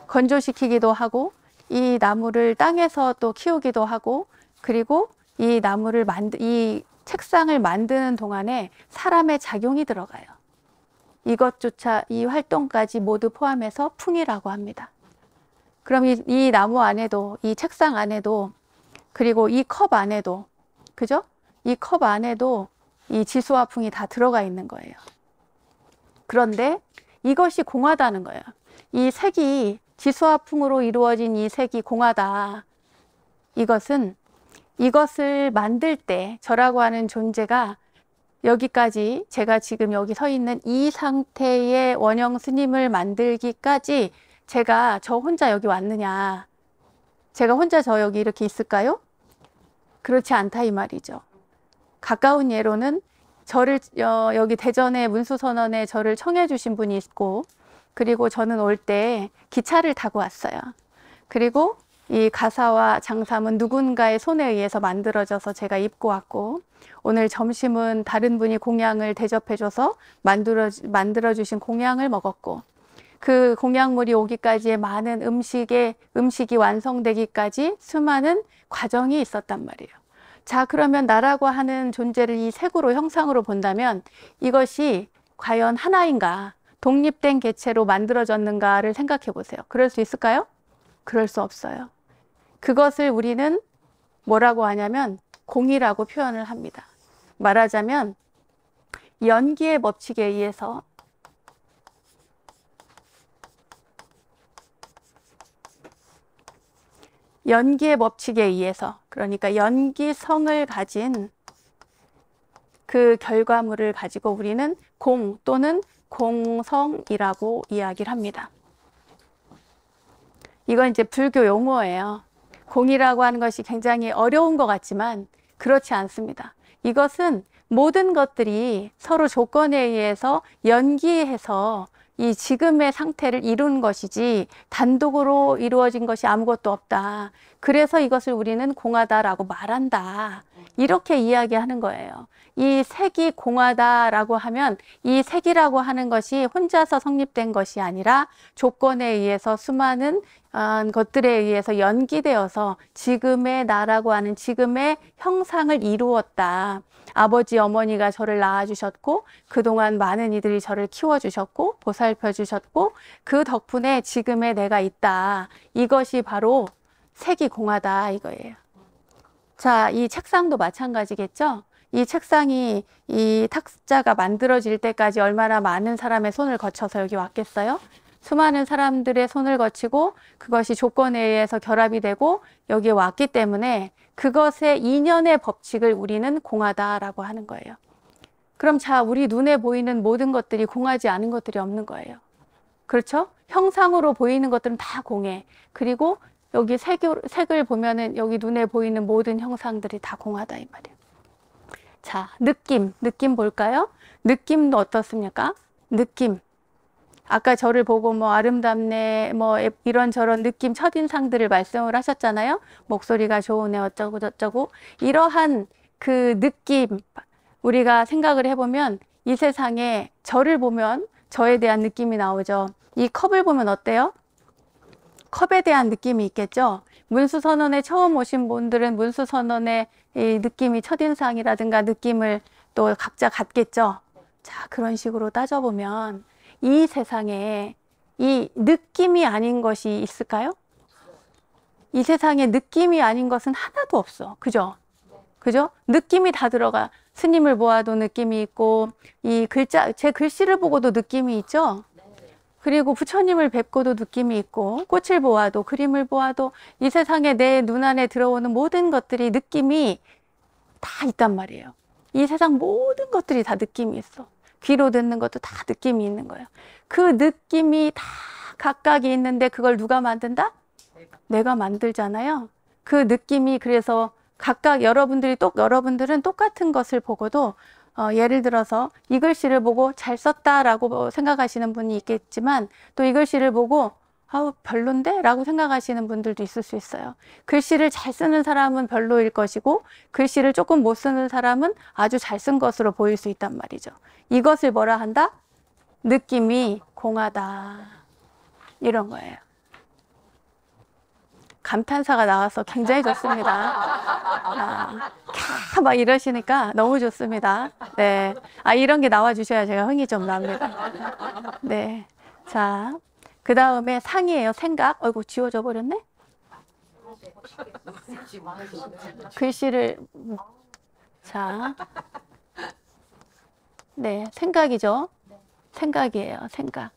건조시키기도 하고 이 나무를 땅에서 또 키우기도 하고 그리고 이 책상을 만드는 동안에 사람의 작용이 들어가요. 이것조차 이 활동까지 모두 포함해서 풍이라고 합니다. 그럼 이 나무 안에도 이 책상 안에도 그리고 이 컵 안에도 그죠? 이 컵 안에도 이 지수와 풍이 다 들어가 있는 거예요. 그런데 이것이 공하다는 거예요. 이 색이 지수와 풍으로 이루어진 이 색이 공하다. 이것을 만들 때 저라고 하는 존재가 여기까지 제가 지금 여기 서 있는 이 상태의 원형 스님을 만들기까지 제가 저 혼자 여기 왔느냐? 제가 혼자 여기 이렇게 있을까요? 그렇지 않다 이 말이죠. 가까운 예로는 저를 여기 대전의 문수선언에 저를 청해 주신 분이 있고 그리고 저는 올 때 기차를 타고 왔어요. 그리고 이 가사와 장삼은 누군가의 손에 의해서 만들어져서 제가 입고 왔고 오늘 점심은 다른 분이 공양을 대접해줘서 만들어주신 공양을 먹었고 그 공양물이 오기까지의 많은 음식이 완성되기까지 수많은 과정이 있었단 말이에요. 자, 그러면 나라고 하는 존재를 이 색으로 형상으로 본다면 이것이 과연 하나인가? 독립된 개체로 만들어졌는가를 생각해 보세요. 그럴 수 있을까요? 그럴 수 없어요. 그것을 우리는 뭐라고 하냐면 공이라고 표현을 합니다. 말하자면 연기의 법칙에 의해서 그러니까 연기성을 가진 그 결과물을 가지고 우리는 공 또는 공성이라고 이야기를 합니다. 이건 이제 불교 용어예요. 공이라고 하는 것이 굉장히 어려운 것 같지만 그렇지 않습니다. 이것은 모든 것들이 서로 조건에 의해서 연기해서 이 지금의 상태를 이룬 것이지 단독으로 이루어진 것이 아무것도 없다. 그래서 이것을 우리는 공하다라고 말한다. 이렇게 이야기하는 거예요. 이 색이 공하다라고 하면 이 색이라고 하는 것이 혼자서 성립된 것이 아니라 조건에 의해서 수많은 것들에 의해서 연기되어서 지금의 나라고 하는 지금의 형상을 이루었다. 아버지, 어머니가 저를 낳아주셨고 그동안 많은 이들이 저를 키워주셨고 보살펴주셨고 그 덕분에 지금의 내가 있다. 이것이 바로 색이 공하다 이거예요. 자, 이 책상도 마찬가지겠죠? 이 책상이 이 탁자가 만들어질 때까지 얼마나 많은 사람의 손을 거쳐서 여기 왔겠어요? 수많은 사람들의 손을 거치고 그것이 조건에 의해서 결합이 되고 여기에 왔기 때문에 그것의 인연의 법칙을 우리는 공하다라고 하는 거예요. 그럼 자, 우리 눈에 보이는 모든 것들이 공하지 않은 것들이 없는 거예요. 그렇죠? 형상으로 보이는 것들은 다 공해. 그리고 여기 색을 보면은 여기 눈에 보이는 모든 형상들이 다 공하다 이 말이에요. 자, 느낌 볼까요? 느낌도 어떻습니까? 느낌. 아까 저를 보고 뭐 아름답네, 뭐 이런저런 느낌, 첫인상들을 말씀을 하셨잖아요. 목소리가 좋으네, 어쩌고 저쩌고. 이러한 그 느낌, 우리가 생각을 해보면 이 세상에 저를 보면 저에 대한 느낌이 나오죠. 이 컵을 보면 어때요? 컵에 대한 느낌이 있겠죠. 문수선언에 처음 오신 분들은 문수선언의 이 느낌이 첫인상이라든가 느낌을 또 각자 갖겠죠. 자, 그런 식으로 따져보면 이 세상에 이 느낌이 아닌 것이 있을까요? 이 세상에 느낌이 아닌 것은 하나도 없어. 그죠? 그죠? 느낌이 다 들어가. 스님을 보아도 느낌이 있고, 이 글자, 제 글씨를 보고도 느낌이 있죠? 그리고 부처님을 뵙고도 느낌이 있고, 꽃을 보아도, 그림을 보아도, 이 세상에 내 눈 안에 들어오는 모든 것들이 느낌이 다 있단 말이에요. 이 세상 모든 것들이 다 느낌이 있어. 귀로 듣는 것도 다 느낌이 있는 거예요. 그 느낌이 다 각각이 있는데 그걸 누가 만든다? 내가 만들잖아요. 그 느낌이 그래서 각각 여러분들은 똑같은 것을 보고도 예를 들어서 이 글씨를 보고 잘 썼다라고 생각하시는 분이 있겠지만 또 이 글씨를 보고 아우 별론데? 라고 생각하시는 분들도 있을 수 있어요. 글씨를 잘 쓰는 사람은 별로일 것이고 글씨를 조금 못 쓰는 사람은 아주 잘 쓴 것으로 보일 수 있단 말이죠. 이것을 뭐라 한다? 느낌이 공하다. 이런 거예요. 감탄사가 나와서 굉장히 좋습니다. 막 이러시니까 너무 좋습니다. 네. 이런 게 나와주셔야 제가 흥이 좀 납니다. 네. 자, 그 다음에 상이에요. 생각. 어이구, 지워져 버렸네? 글씨를, 자. 네. 생각이죠. 생각이에요. 생각.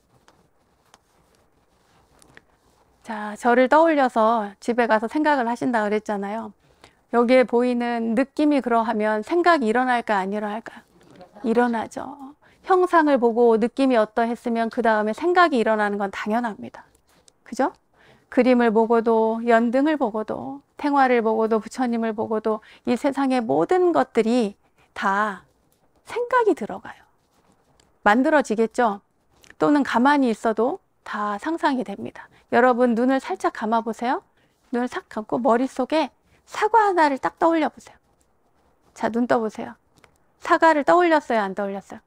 자, 저를 떠올려서 집에 가서 생각을 하신다 그랬잖아요. 여기에 보이는 느낌이 그러하면 생각이 일어날까 안 일어날까요? 일어나죠. 형상을 보고 느낌이 어떠했으면 그 다음에 생각이 일어나는 건 당연합니다. 그죠? 그림을 보고도 연등을 보고도 생화를 보고도 부처님을 보고도 이 세상의 모든 것들이 다 생각이 들어가요. 만들어지겠죠? 또는 가만히 있어도 다 상상이 됩니다. 여러분 눈을 살짝 감아보세요. 눈을 싹 감고 머릿속에 사과 하나를 딱 떠올려 보세요. 자, 눈 떠보세요. 사과를 떠올렸어요? 안 떠올렸어요?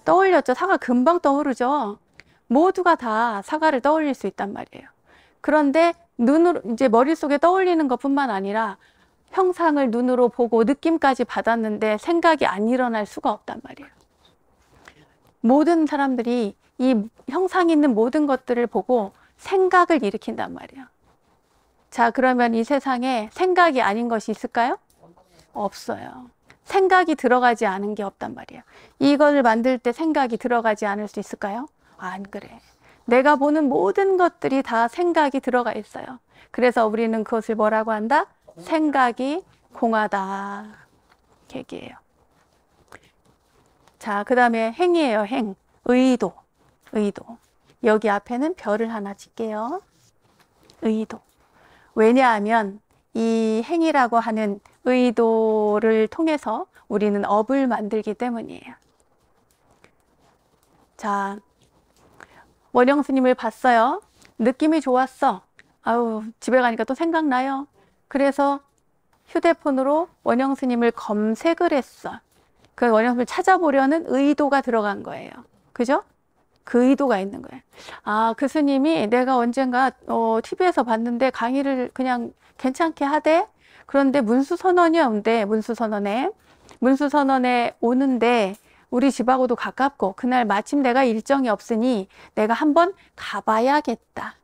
떠올렸죠. 사과 금방 떠오르죠. 모두가 다 사과를 떠올릴 수 있단 말이에요. 그런데 눈으로 이제 머릿속에 떠올리는 것뿐만 아니라 형상을 눈으로 보고 느낌까지 받았는데 생각이 안 일어날 수가 없단 말이에요. 모든 사람들이 이 형상 있는 모든 것들을 보고 생각을 일으킨단 말이에요. 자, 그러면 이 세상에 생각이 아닌 것이 있을까요? 없어요. 생각이 들어가지 않은 게 없단 말이에요. 이걸 만들 때 생각이 들어가지 않을 수 있을까요? 안 그래. 내가 보는 모든 것들이 다 생각이 들어가 있어요. 그래서 우리는 그것을 뭐라고 한다? 생각이 공하다. 얘기예요. 자, 그 다음에 행이에요. 행. 의도. 의도. 여기 앞에는 별을 하나 짓게요. 의도. 왜냐하면 이 행이라고 하는 의도를 통해서 우리는 업을 만들기 때문이에요. 자, 원영 스님을 봤어요. 느낌이 좋았어. 아우, 집에 가니까 또 생각나요. 그래서 휴대폰으로 원영 스님을 검색을 했어. 그 원영 스님을 찾아보려는 의도가 들어간 거예요. 그죠? 그 의도가 있는 거예요. 아, 그 스님이 내가 언젠가 TV에서 봤는데 강의를 그냥 괜찮게 하대. 그런데 문수선언이 온대. 문수선언에 오는데 우리 집하고도 가깝고 그날 마침 내가 일정이 없으니 내가 한번 가봐야겠다.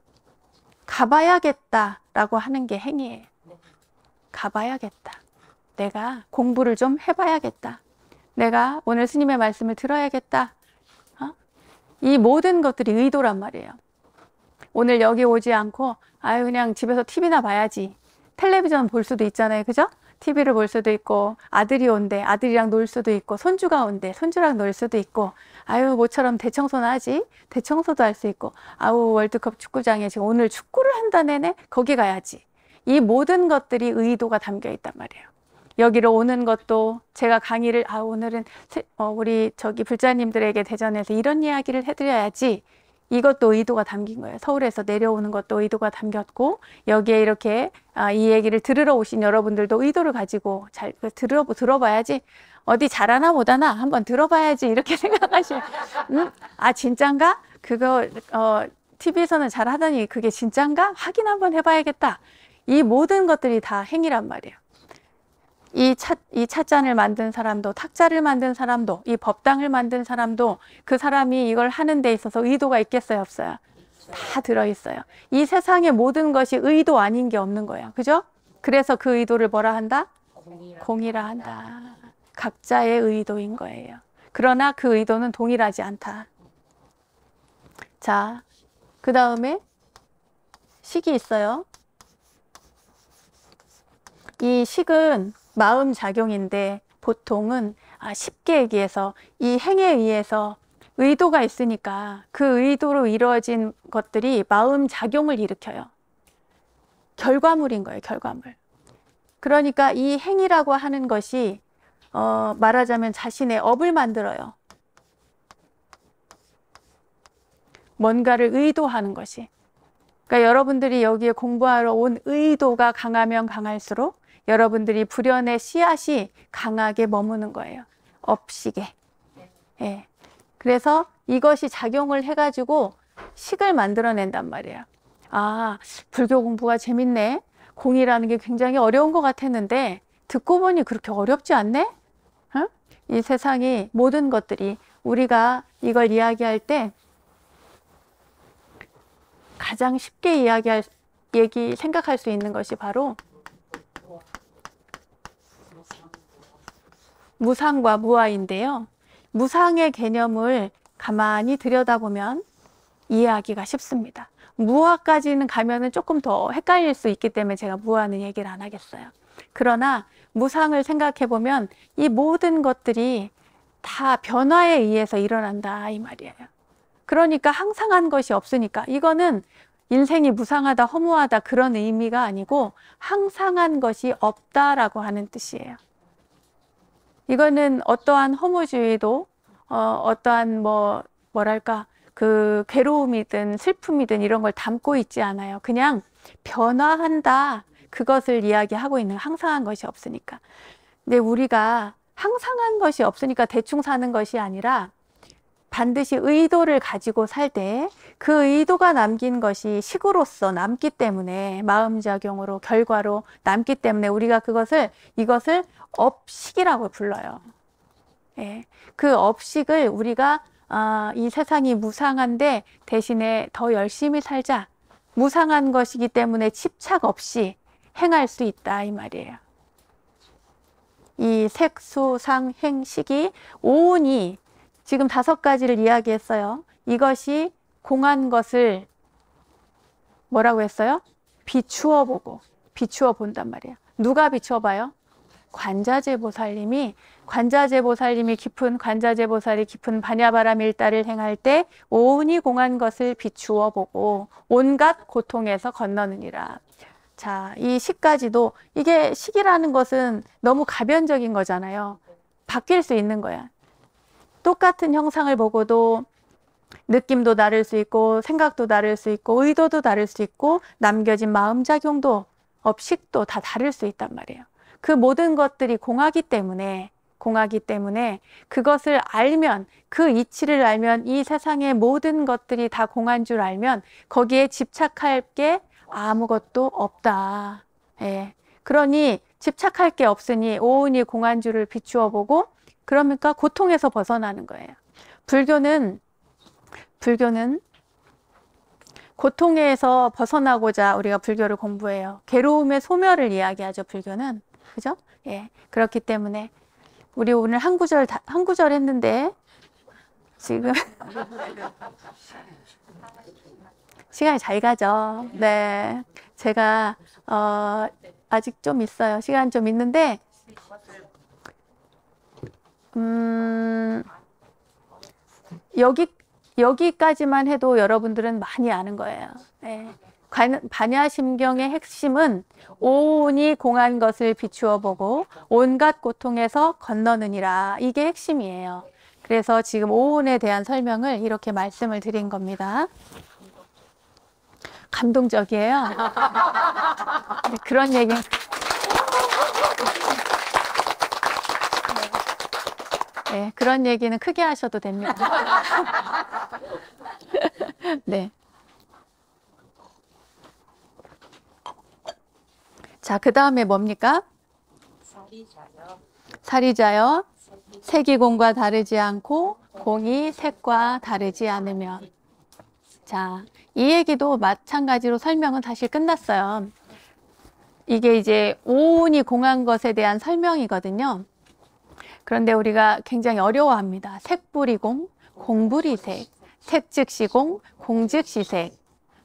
가봐야겠다라고 하는 게 행위예요. 가봐야겠다. 내가 공부를 좀 해봐야겠다. 내가 오늘 스님의 말씀을 들어야겠다. 이 모든 것들이 의도란 말이에요. 오늘 여기 오지 않고 아유 그냥 집에서 TV나 봐야지. 텔레비전 볼 수도 있잖아요. 그죠? TV를 볼 수도 있고 아들이 온대. 아들이랑 놀 수도 있고 손주가 온대. 손주랑 놀 수도 있고 아유 모처럼 대청소나 하지. 대청소도 할 수 있고 아우 월드컵 축구장에 지금 오늘 축구를 한다네네. 거기 가야지. 이 모든 것들이 의도가 담겨 있단 말이에요. 여기로 오는 것도 제가 강의를 오늘은 우리 저기 불자님들에게 대전에서 이런 이야기를 해드려야지. 이것도 의도가 담긴 거예요. 서울에서 내려오는 것도 의도가 담겼고 여기에 이렇게 이 얘기를 들으러 오신 여러분들도 의도를 가지고 잘 들어봐야지. 어디 잘하나 못하나 한번 들어봐야지 이렇게 생각하시면 아 진짠가? 그거 TV에서는 잘하더니 그게 진짠가? 확인 한번 해봐야겠다. 이 모든 것들이 다 행위란 말이에요. 이 찻잔을 만든 사람도 탁자를 만든 사람도 이 법당을 만든 사람도 그 사람이 이걸 하는 데 있어서 의도가 있겠어요 없어요? 다 들어있어요. 이 세상의 모든 것이 의도 아닌 게 없는 거예요. 그죠? 그래서 그 의도를 뭐라 한다? 공이라 한다. 각자의 의도인 거예요. 그러나 그 의도는 동일하지 않다. 자, 그 다음에 식이 있어요. 이 식은 마음작용인데 보통은 쉽게 얘기해서 이 행에 의해서 의도가 있으니까 그 의도로 이루어진 것들이 마음작용을 일으켜요. 결과물인 거예요, 결과물. 그러니까 이 행이라고 하는 것이 말하자면 자신의 업을 만들어요. 뭔가를 의도하는 것이. 그러니까 여러분들이 여기에 공부하러 온 의도가 강하면 강할수록 여러분들이 불연의 씨앗이 강하게 머무는 거예요. 업식에. 예. 그래서 이것이 작용을 해가지고 식을 만들어낸단 말이에요. 아, 불교 공부가 재밌네. 공이라는 게 굉장히 어려운 것 같았는데 듣고 보니 그렇게 어렵지 않네? 응? 이 세상이 모든 것들이 우리가 이걸 이야기할 때 가장 쉽게 생각할 수 있는 것이 바로 무상과 무아인데요. 무상의 개념을 가만히 들여다보면 이해하기가 쉽습니다. 무아까지는 가면은 조금 더 헷갈릴 수 있기 때문에 제가 무아는 얘기를 안 하겠어요. 그러나 무상을 생각해 보면 이 모든 것들이 다 변화에 의해서 일어난다 이 말이에요. 그러니까 항상한 것이 없으니까 이거는 인생이 무상하다 허무하다 그런 의미가 아니고 항상한 것이 없다라고 하는 뜻이에요. 이거는 어떠한 허무주의도 어떠한 뭐랄까 그 괴로움이든 슬픔이든 이런 걸 담고 있지 않아요. 그냥 변화한다 그것을 이야기하고 있는 항상한 것이 없으니까. 근데 우리가 항상한 것이 없으니까 대충 사는 것이 아니라 반드시 의도를 가지고 살 때 그 의도가 남긴 것이 식으로서 남기 때문에 마음작용으로 결과로 남기 때문에 우리가 이것을 업식이라고 불러요. 예, 그 업식을 우리가 이 세상이 무상한데 대신에 더 열심히 살자. 무상한 것이기 때문에 집착 없이 행할 수 있다 이 말이에요. 이 색수상 행식이 오온이 지금 5가지를 이야기했어요. 이것이 공한 것을 뭐라고 했어요? 비추어 보고, 비추어 본단 말이에요. 누가 비추어 봐요? 관자재보살님이 관자재보살이 깊은 반야바람 일다를 행할 때 오온이 공한 것을 비추어 보고 온갖 고통에서 건너느니라. 자, 이 식까지도 이게 식이라는 것은 너무 가변적인 거잖아요. 바뀔 수 있는 거야. 똑같은 형상을 보고도 느낌도 다를 수 있고 생각도 다를 수 있고 의도도 다를 수 있고 남겨진 마음작용도 업식도 다 다를 수 있단 말이에요. 그 모든 것들이 공하기 때문에 그것을 알면 그 이치를 알면 이 세상의 모든 것들이 다 공한 줄 알면 거기에 집착할 게 아무것도 없다. 예. 그러니 집착할 게 없으니 오온이 공한 줄을 비추어 보고 그러니까 고통에서 벗어나는 거예요. 불교는 고통에서 벗어나고자 우리가 불교를 공부해요. 괴로움의 소멸을 이야기하죠, 불교는. 그죠? 예. 그렇기 때문에 우리 오늘 한 구절 했는데 지금 시간이 잘 가죠. 네. 제가 아직 좀 있어요. 시간 좀 있는데 여기까지만 해도 여러분들은 많이 아는 거예요. 네. 반야심경의 핵심은 오온이 공한 것을 비추어 보고 온갖 고통에서 건너느니라. 이게 핵심이에요. 그래서 지금 오온에 대한 설명을 이렇게 말씀을 드린 겁니다. 감동적이에요. 네, 그런 얘기. 네, 그런 얘기는 크게 하셔도 됩니다. 네. 자, 그 다음에 뭡니까? 사리자여. 색이 공과 다르지 않고 공이 색과 다르지 않으면. 자, 이 얘기도 마찬가지로 설명은 사실 끝났어요. 이게 이제 오온이 공한 것에 대한 설명이거든요. 그런데 우리가 굉장히 어려워합니다. 색불이공, 공불이색, 색즉시공, 공즉시색,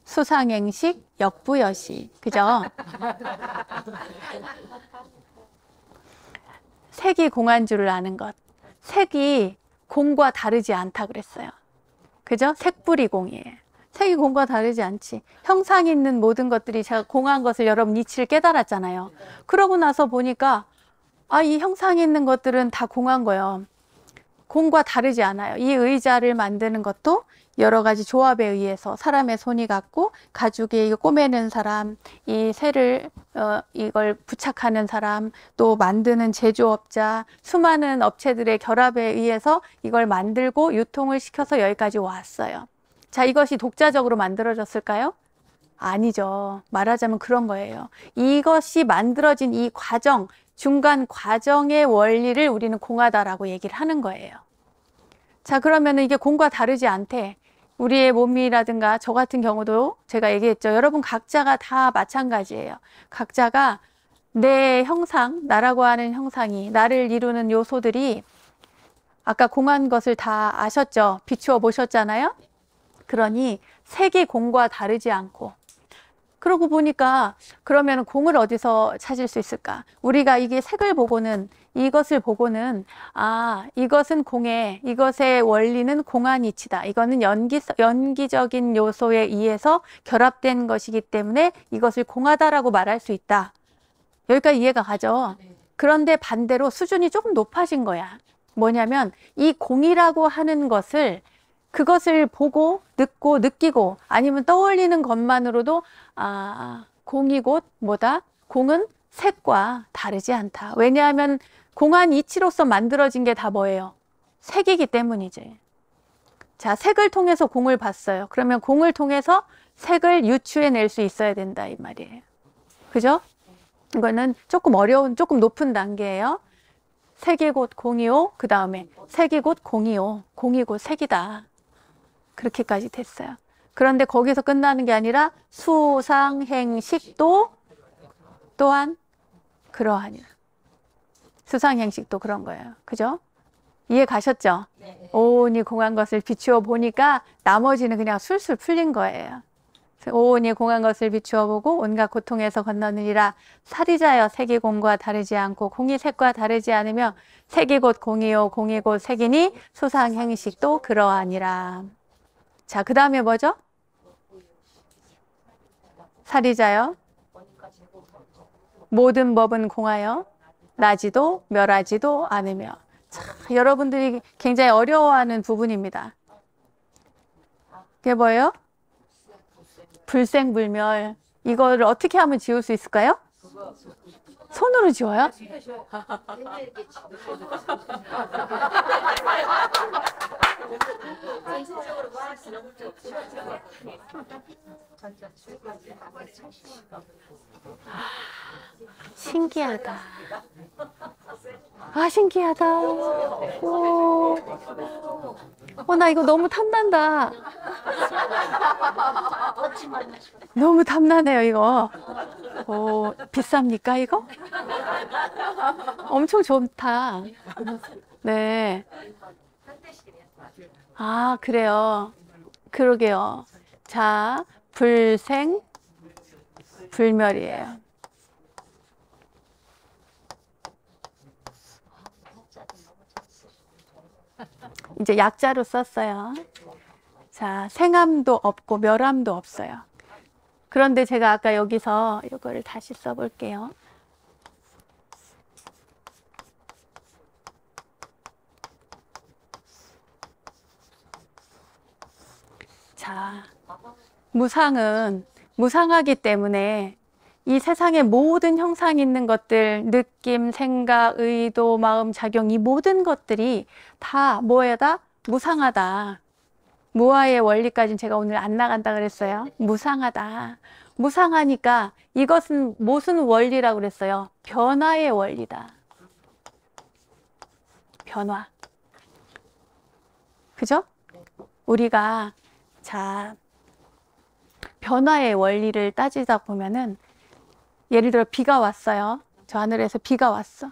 수상행식, 역부여시. 그죠? 색이 공한 줄을 아는 것. 색이 공과 다르지 않다 그랬어요. 그죠? 색불이 공이에요. 색이 공과 다르지 않지. 형상이 있는 모든 것들이 제가 공한 것을 여러분 이치를 깨달았잖아요. 그러고 나서 보니까 아, 이 형상이 있는 것들은 다 공한 거예요. 공과 다르지 않아요. 이 의자를 만드는 것도 여러 가지 조합에 의해서 사람의 손이 갔고, 가죽에 이거 꼬매는 사람, 이 새를 이걸 부착하는 사람, 또 만드는 제조업자, 수많은 업체들의 결합에 의해서 이걸 만들고 유통을 시켜서 여기까지 왔어요. 자, 이것이 독자적으로 만들어졌을까요? 아니죠. 말하자면 그런 거예요. 이것이 만들어진 이 과정, 중간 과정의 원리를 우리는 공하다라고 얘기를 하는 거예요. 자, 그러면 이게 공과 다르지 않대. 우리의 몸이라든가 저 같은 경우도 제가 얘기했죠. 여러분 각자가 다 마찬가지예요. 각자가 내 형상, 나라고 하는 형상이, 나를 이루는 요소들이 아까 공한 것을 다 아셨죠? 비추어 보셨잖아요. 그러니 색이 공과 다르지 않고, 그러고 보니까 그러면 공을 어디서 찾을 수 있을까? 우리가 이게 색을 보고는, 이것을 보고는 아, 이것은 공해, 이것의 원리는 공한 이치다. 이거는 연기적인 요소에 의해서 결합된 것이기 때문에 이것을 공하다라고 말할 수 있다. 여기까지 이해가 가죠? 그런데 반대로 수준이 조금 높아진 거야. 뭐냐면 이 공이라고 하는 것을, 그것을 보고 듣고 느끼고 아니면 떠올리는 것만으로도 아, 공이 곧 뭐다? 공은 색과 다르지 않다. 왜냐하면 공한 이치로서 만들어진 게 다 뭐예요? 색이기 때문이지. 자, 색을 통해서 공을 봤어요. 그러면 공을 통해서 색을 유추해낼 수 있어야 된다 이 말이에요. 그죠? 이거는 조금 어려운, 조금 높은 단계예요. 색이 곧 공이요. 그 다음에 색이 곧 공이요. 공이 곧 색이다. 그렇게까지 됐어요. 그런데 거기서 끝나는 게 아니라 수상행식도 또한 그러하니라. 수상행식도 그런 거예요. 그죠? 이해 가셨죠? 네. 오온이 공한 것을 비추어 보니까 나머지는 그냥 술술 풀린 거예요. 오온이 공한 것을 비추어 보고 온갖 고통에서 건너느니라. 사리자여, 색이 공과 다르지 않고 공이 색과 다르지 않으며 색이 곧 공이요 공이 곧 색이니 수상행식도 그러하니라. 자, 그 다음에 뭐죠? 사리자여, 모든 법은 공하여 나지도 멸하지도 않으며. 자, 여러분들이 굉장히 어려워하는 부분입니다. 그게 뭐예요? 불생불멸. 이거를 어떻게 하면 지울 수 있을까요? 손으로 지워요? 신기하다. 아, 신기하다. 오. 나 이거 너무 탐난다. 너무 탐나네요, 이거. 오, 비쌉니까, 이거? 엄청 좋다. 네. 아, 그래요. 그러게요. 자, 불생, 불멸이에요. 이제 약자로 썼어요. 자, 생함도 없고 멸함도 없어요. 그런데 제가 아까 여기서 이거를 다시 써볼게요. 자, 무상은 무상하기 때문에 이 세상의 모든 형상이 있는 것들, 느낌, 생각, 의도, 마음, 작용, 이 모든 것들이 다 뭐에다? 무상하다. 무아의 원리까지는 제가 오늘 안 나간다 그랬어요. 무상하다. 무상하니까 이것은 무슨 원리라고 그랬어요? 변화의 원리다. 변화. 그죠? 우리가 자, 변화의 원리를 따지다 보면은 예를 들어 비가 왔어요. 저 하늘에서 비가 왔어.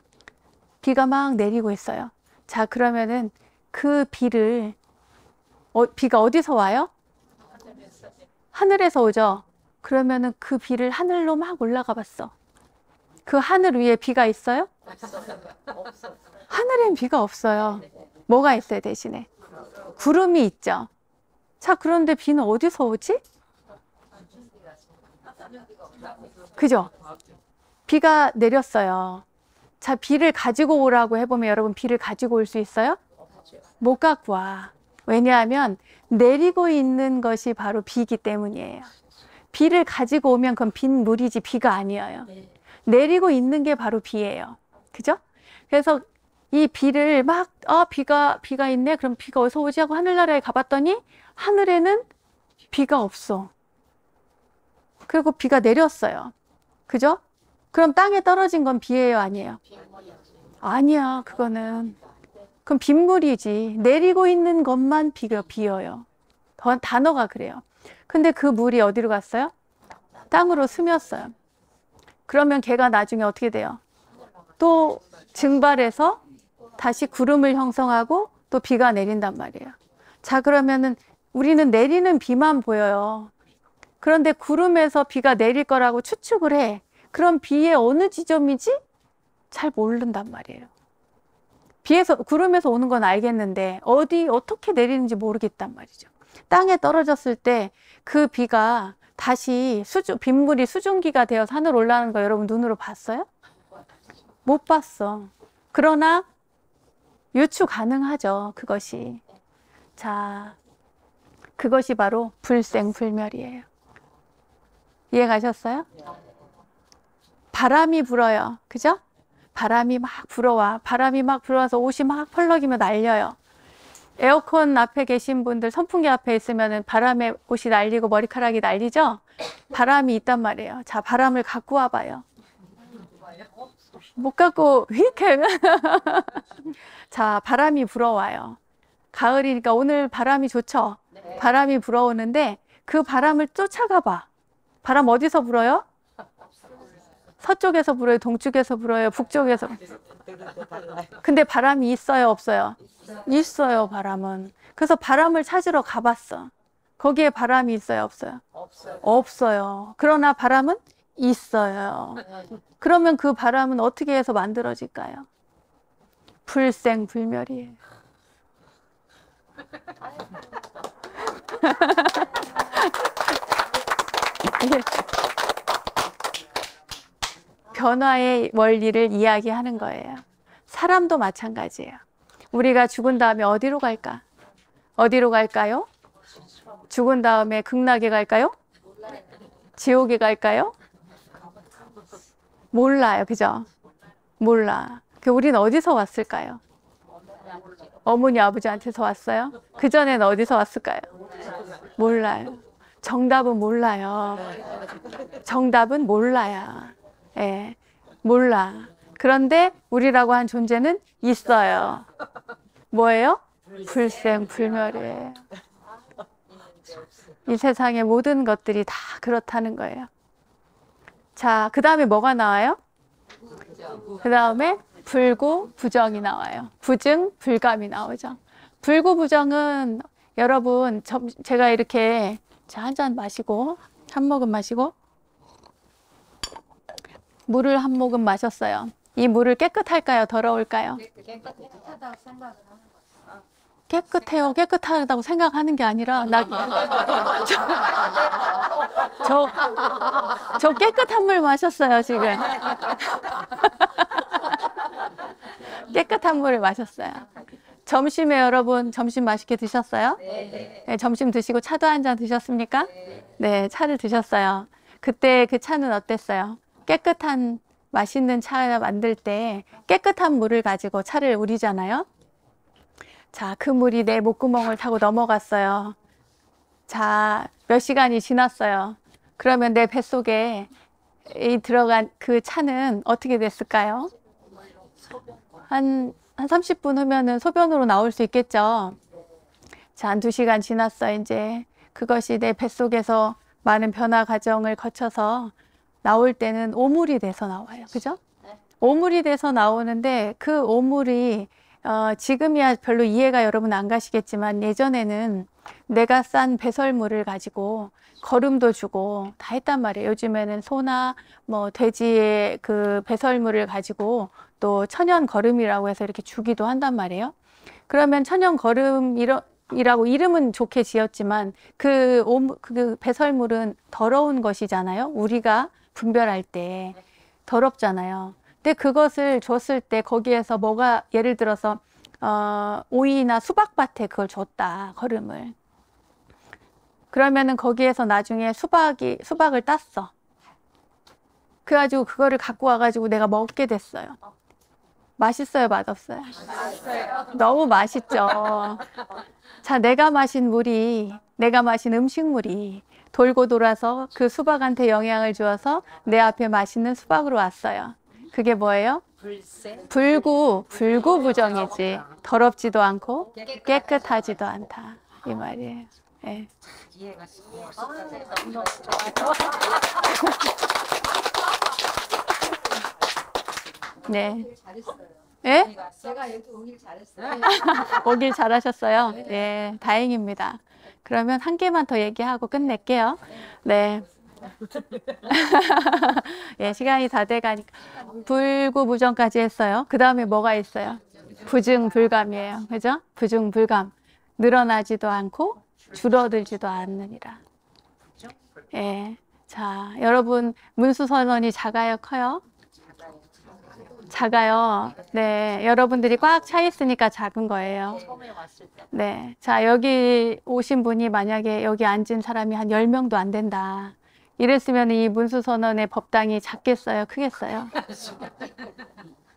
비가 막 내리고 있어요. 자, 그러면은 그 비를 비가 어디서 와요? 하늘에서 오죠. 그러면은 그 비를 하늘로 막 올라가 봤어. 그 하늘 위에 비가 있어요? 하늘엔 비가 없어요. 뭐가 있어요, 대신에? 구름이 있죠. 자, 그런데 비는 어디서 오지? 그죠? 비가 내렸어요. 자, 비를 가지고 오라고 해보면 여러분 비를 가지고 올 수 있어요? 못 갖고 와. 왜냐하면 내리고 있는 것이 바로 비이기 때문이에요. 비를 가지고 오면 그건 빗물이지 비가 아니에요. 내리고 있는 게 바로 비예요. 그죠? 그래서 이 비를 막 비가 있네. 그럼 비가 어디서 오지 하고 하늘나라에 가봤더니 하늘에는 비가 없어. 그리고 비가 내렸어요. 그죠? 그럼 땅에 떨어진 건 비예요, 아니에요? 아니야, 그거는. 그럼 빗물이지. 내리고 있는 것만 비어요. 단어가 그래요. 근데 그 물이 어디로 갔어요? 땅으로 스며어요. 그러면 걔가 나중에 어떻게 돼요? 또 증발해서 다시 구름을 형성하고 또 비가 내린단 말이에요. 자, 그러면은 우리는 내리는 비만 보여요. 그런데 구름에서 비가 내릴 거라고 추측을 해. 그럼 비의 어느 지점이지? 잘 모른단 말이에요. 구름에서 오는 건 알겠는데 어떻게 내리는지 모르겠단 말이죠. 땅에 떨어졌을 때 그 비가 다시 빗물이 수증기가 되어서 하늘 올라가는 거 여러분 눈으로 봤어요? 못 봤어. 그러나 유추 가능하죠, 그것이. 자, 그것이 바로 불생불멸이에요. 이해 가셨어요? 바람이 불어요. 그죠? 바람이 막 불어와. 바람이 막 불어와서 옷이 막 펄럭이며 날려요. 에어컨 앞에 계신 분들, 선풍기 앞에 있으면 바람에 옷이 날리고 머리카락이 날리죠? 바람이 있단 말이에요. 자, 바람을 갖고 와봐요. 못 갖고 이렇게 자, 바람이 불어와요. 가을이니까 오늘 바람이 좋죠? 바람이 불어오는데 그 바람을 쫓아가 봐. 바람 어디서 불어요? 서쪽에서 불어요? 동쪽에서 불어요? 북쪽에서? 근데 바람이 있어요? 없어요? 있어요, 바람은. 그래서 바람을 찾으러 가봤어. 거기에 바람이 있어요? 없어요? 없어요. 그러나 바람은 있어요. 그러면 그 바람은 어떻게 해서 만들어질까요? 불생불멸이에요. 변화의 원리를 이야기하는 거예요. 사람도 마찬가지예요. 우리가 죽은 다음에 어디로 갈까? 어디로 갈까요? 죽은 다음에 극락에 갈까요? 지옥에 갈까요? 몰라요. 그죠? 몰라. 우리는 어디서 왔을까요? 어머니, 아버지한테서 왔어요? 그전에는 어디서 왔을까요? 몰라요. 정답은 몰라요. 정답은 몰라요. 예, 몰라. 그런데 우리라고 한 존재는 있어요. 뭐예요? 불생불멸이에요. 이 세상의 모든 것들이 다 그렇다는 거예요. 자, 그 다음에 뭐가 나와요? 그 다음에 불구, 부정이 나와요. 부증, 불감이 나오죠. 불구, 부정은 여러분, 제가 이렇게 한 잔 마시고, 한 모금 마시고, 물을 한 모금 마셨어요. 이 물을 깨끗할까요? 더러울까요? 깨끗하다고 생각을 하는 거죠. 깨끗해요. 깨끗하다고 생각하는 게 아니라 저 깨끗한 물 마셨어요, 지금. 깨끗한 물을 마셨어요. 점심에 여러분 점심 맛있게 드셨어요? 네, 점심 드시고 차도 한 잔 드셨습니까? 네, 차를 드셨어요. 그때 그 차는 어땠어요? 깨끗한 맛있는 차 만들 때 깨끗한 물을 가지고 차를 우리잖아요. 자, 그 물이 내 목구멍을 타고 넘어갔어요. 자, 몇 시간이 지났어요. 그러면 내 뱃속에 들어간 그 차는 어떻게 됐을까요? 한 30분 후면은 소변으로 나올 수 있겠죠. 자, 한 2시간 지났어. 이제 그것이 내 뱃속에서 많은 변화 과정을 거쳐서 나올 때는 오물이 돼서 나와요. 그죠? 오물이 돼서 나오는데 그 오물이 지금이야 별로 이해가 여러분 안 가시겠지만 예전에는 내가 싼 배설물을 가지고 거름도 주고 다 했단 말이에요. 요즘에는 소나 뭐 돼지의 그 배설물을 가지고 또 천연 거름이라고 해서 이렇게 주기도 한단 말이에요. 그러면 천연 거름이라고 이름은 좋게 지었지만 그 배설물은 더러운 것이잖아요. 우리가 분별할 때 더럽잖아요. 근데 그것을 줬을 때 거기에서 뭐가 예를 들어서 오이나 수박밭에 그걸 줬다, 거름을. 그러면은 거기에서 나중에 수박을 땄어. 그래가지고 그거를 갖고 와가지고 내가 먹게 됐어요. 맛있어요, 맛없어요? 너무 맛있죠. 자, 내가 마신 음식물이 돌고 돌아서 그 수박한테 영향을 주어서 내 앞에 맛있는 수박으로 왔어요. 그게 뭐예요? 불구부정이지. 더럽지도 않고 깨끗하지도 않다. 이 말이에요. 네. 이해가 네. 잘했어요. 예? 제가 여기 오길 잘했어요. 오길 잘하셨어요. 네, 다행입니다. 그러면 한 개만 더 얘기하고 끝낼게요. 네. 예, 시간이 다 돼가니까 불구부정까지 했어요. 그 다음에 뭐가 있어요? 부증불감이에요. 그죠? 부증불감. 늘어나지도 않고 줄어들지도 않느니라. 예. 자, 여러분 문수선언이 작아요, 커요? 작아요. 네, 여러분들이 꽉 차 있으니까 작은 거예요. 네, 자, 여기 오신 분이 만약에 여기 앉은 사람이 한 10명도 안 된다. 이랬으면 이 문수선언의 법당이 작겠어요, 크겠어요?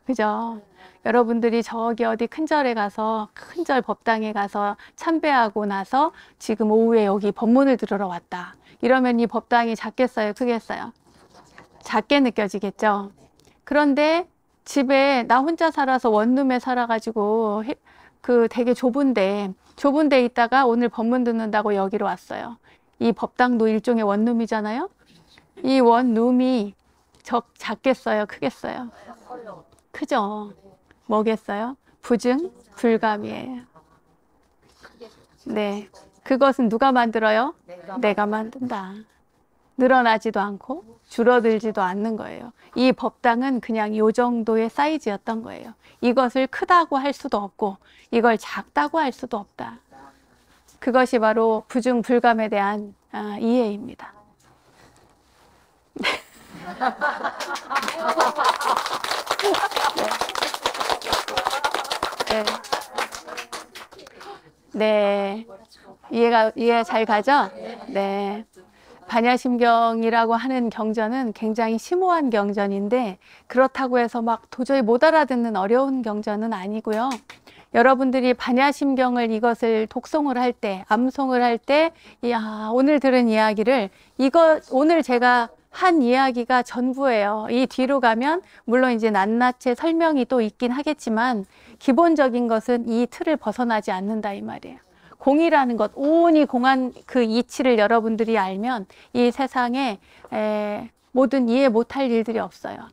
그죠? 여러분들이 저기 어디 큰절에 가서, 큰절 법당에 가서 참배하고 나서 지금 오후에 여기 법문을 들으러 왔다. 이러면 이 법당이 작겠어요, 크겠어요? 작게 느껴지겠죠? 그런데 집에 나 혼자 살아서 원룸에 살아가지고 그 되게 좁은데 있다가 오늘 법문 듣는다고 여기로 왔어요. 이 법당도 일종의 원룸이잖아요. 이 원룸이 작겠어요, 크겠어요? 크죠? 뭐겠어요? 부증, 불감이에요. 네, 그것은 누가 만들어요? 내가 만든다. 늘어나지도 않고 줄어들지도 않는 거예요. 이 법당은 그냥 이 정도의 사이즈였던 거예요. 이것을 크다고 할 수도 없고 이걸 작다고 할 수도 없다. 그것이 바로 부증불감에 대한 이해입니다. 네. 네. 이해 잘 가죠? 네. 반야심경이라고 하는 경전은 굉장히 심오한 경전인데 그렇다고 해서 막 도저히 못 알아듣는 어려운 경전은 아니고요. 여러분들이 반야심경을 이것을 독송을 할 때, 암송을 할 때, 오늘 들은 이야기를 오늘 제가 한 이야기가 전부예요. 이 뒤로 가면 물론 이제 낱낱이 설명이 또 있긴 하겠지만 기본적인 것은 이 틀을 벗어나지 않는다 이 말이에요. 공이라는 것, 온이 공한 그 이치를 여러분들이 알면 이 세상에 모든 이해 못할 일들이 없어요.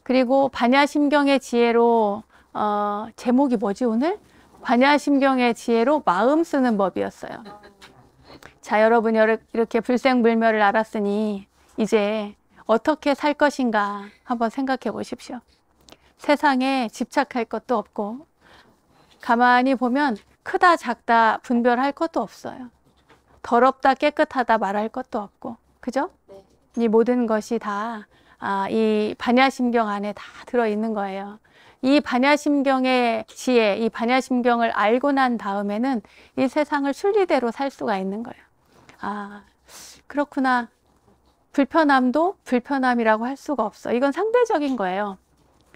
그리고 반야심경의 지혜로 제목이 뭐지 오늘? 반야심경의 지혜로 마음 쓰는 법이었어요. 자, 여러분 이렇게 불생불멸을 알았으니 이제 어떻게 살 것인가 한번 생각해 보십시오. 세상에 집착할 것도 없고 가만히 보면 크다 작다 분별할 것도 없어요. 더럽다 깨끗하다 말할 것도 없고, 그죠? 네. 이 모든 것이 다 이 반야심경 안에 다 들어있는 거예요. 이 반야심경의 지혜, 이 반야심경을 알고 난 다음에는 이 세상을 순리대로 살 수가 있는 거예요. 그렇구나. 불편함도 불편함이라고 할 수가 없어. 이건 상대적인 거예요.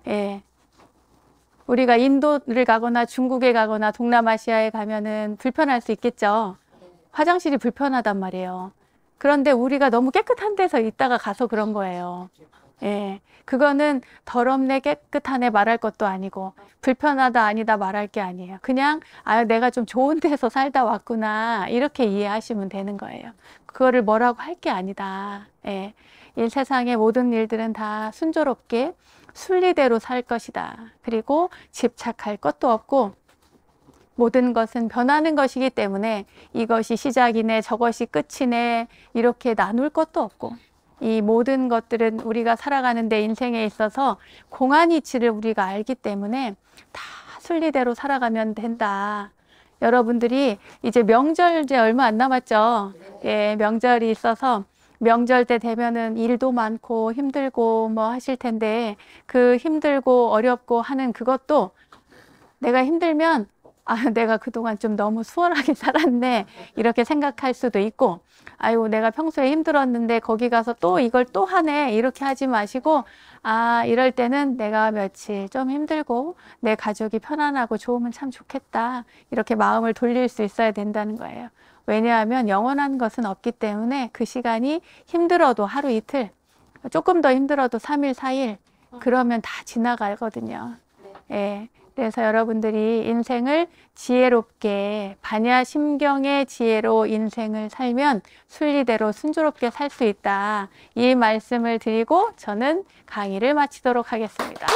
예. 우리가 인도를 가거나 중국에 가거나 동남아시아에 가면은 불편할 수 있겠죠. 화장실이 불편하단 말이에요. 그런데 우리가 너무 깨끗한 데서 있다가 가서 그런 거예요. 예. 그거는 더럽네 깨끗하네 말할 것도 아니고 불편하다 아니다 말할 게 아니에요. 그냥 아 내가 좀 좋은 데서 살다 왔구나 이렇게 이해하시면 되는 거예요. 그거를 뭐라고 할 게 아니다. 예. 이 세상의 모든 일들은 다 순조롭게 순리대로 살 것이다. 그리고 집착할 것도 없고 모든 것은 변하는 것이기 때문에 이것이 시작이네 저것이 끝이네 이렇게 나눌 것도 없고 이 모든 것들은 우리가 살아가는 데 인생에 있어서 공한 이치를 우리가 알기 때문에 다 순리대로 살아가면 된다. 여러분들이 이제 명절 이제 얼마 안 남았죠. 예, 명절이 있어서 명절 때 되면은 일도 많고 힘들고 뭐 하실 텐데 그 힘들고 어렵고 하는 그것도 내가 힘들면 아, 내가 그동안 좀 너무 수월하게 살았네. 이렇게 생각할 수도 있고, 아이고, 내가 평소에 힘들었는데 거기 가서 또 이걸 또 하네. 이렇게 하지 마시고, 아, 이럴 때는 내가 며칠 좀 힘들고 내 가족이 편안하고 좋으면 참 좋겠다. 이렇게 마음을 돌릴 수 있어야 된다는 거예요. 왜냐하면 영원한 것은 없기 때문에 그 시간이 힘들어도 하루 이틀, 조금 더 힘들어도 3일, 4일, 그러면 다 지나가거든요. 예. 그래서 여러분들이 인생을 지혜롭게 반야심경의 지혜로 인생을 살면 순리대로 순조롭게 살 수 있다. 이 말씀을 드리고 저는 강의를 마치도록 하겠습니다.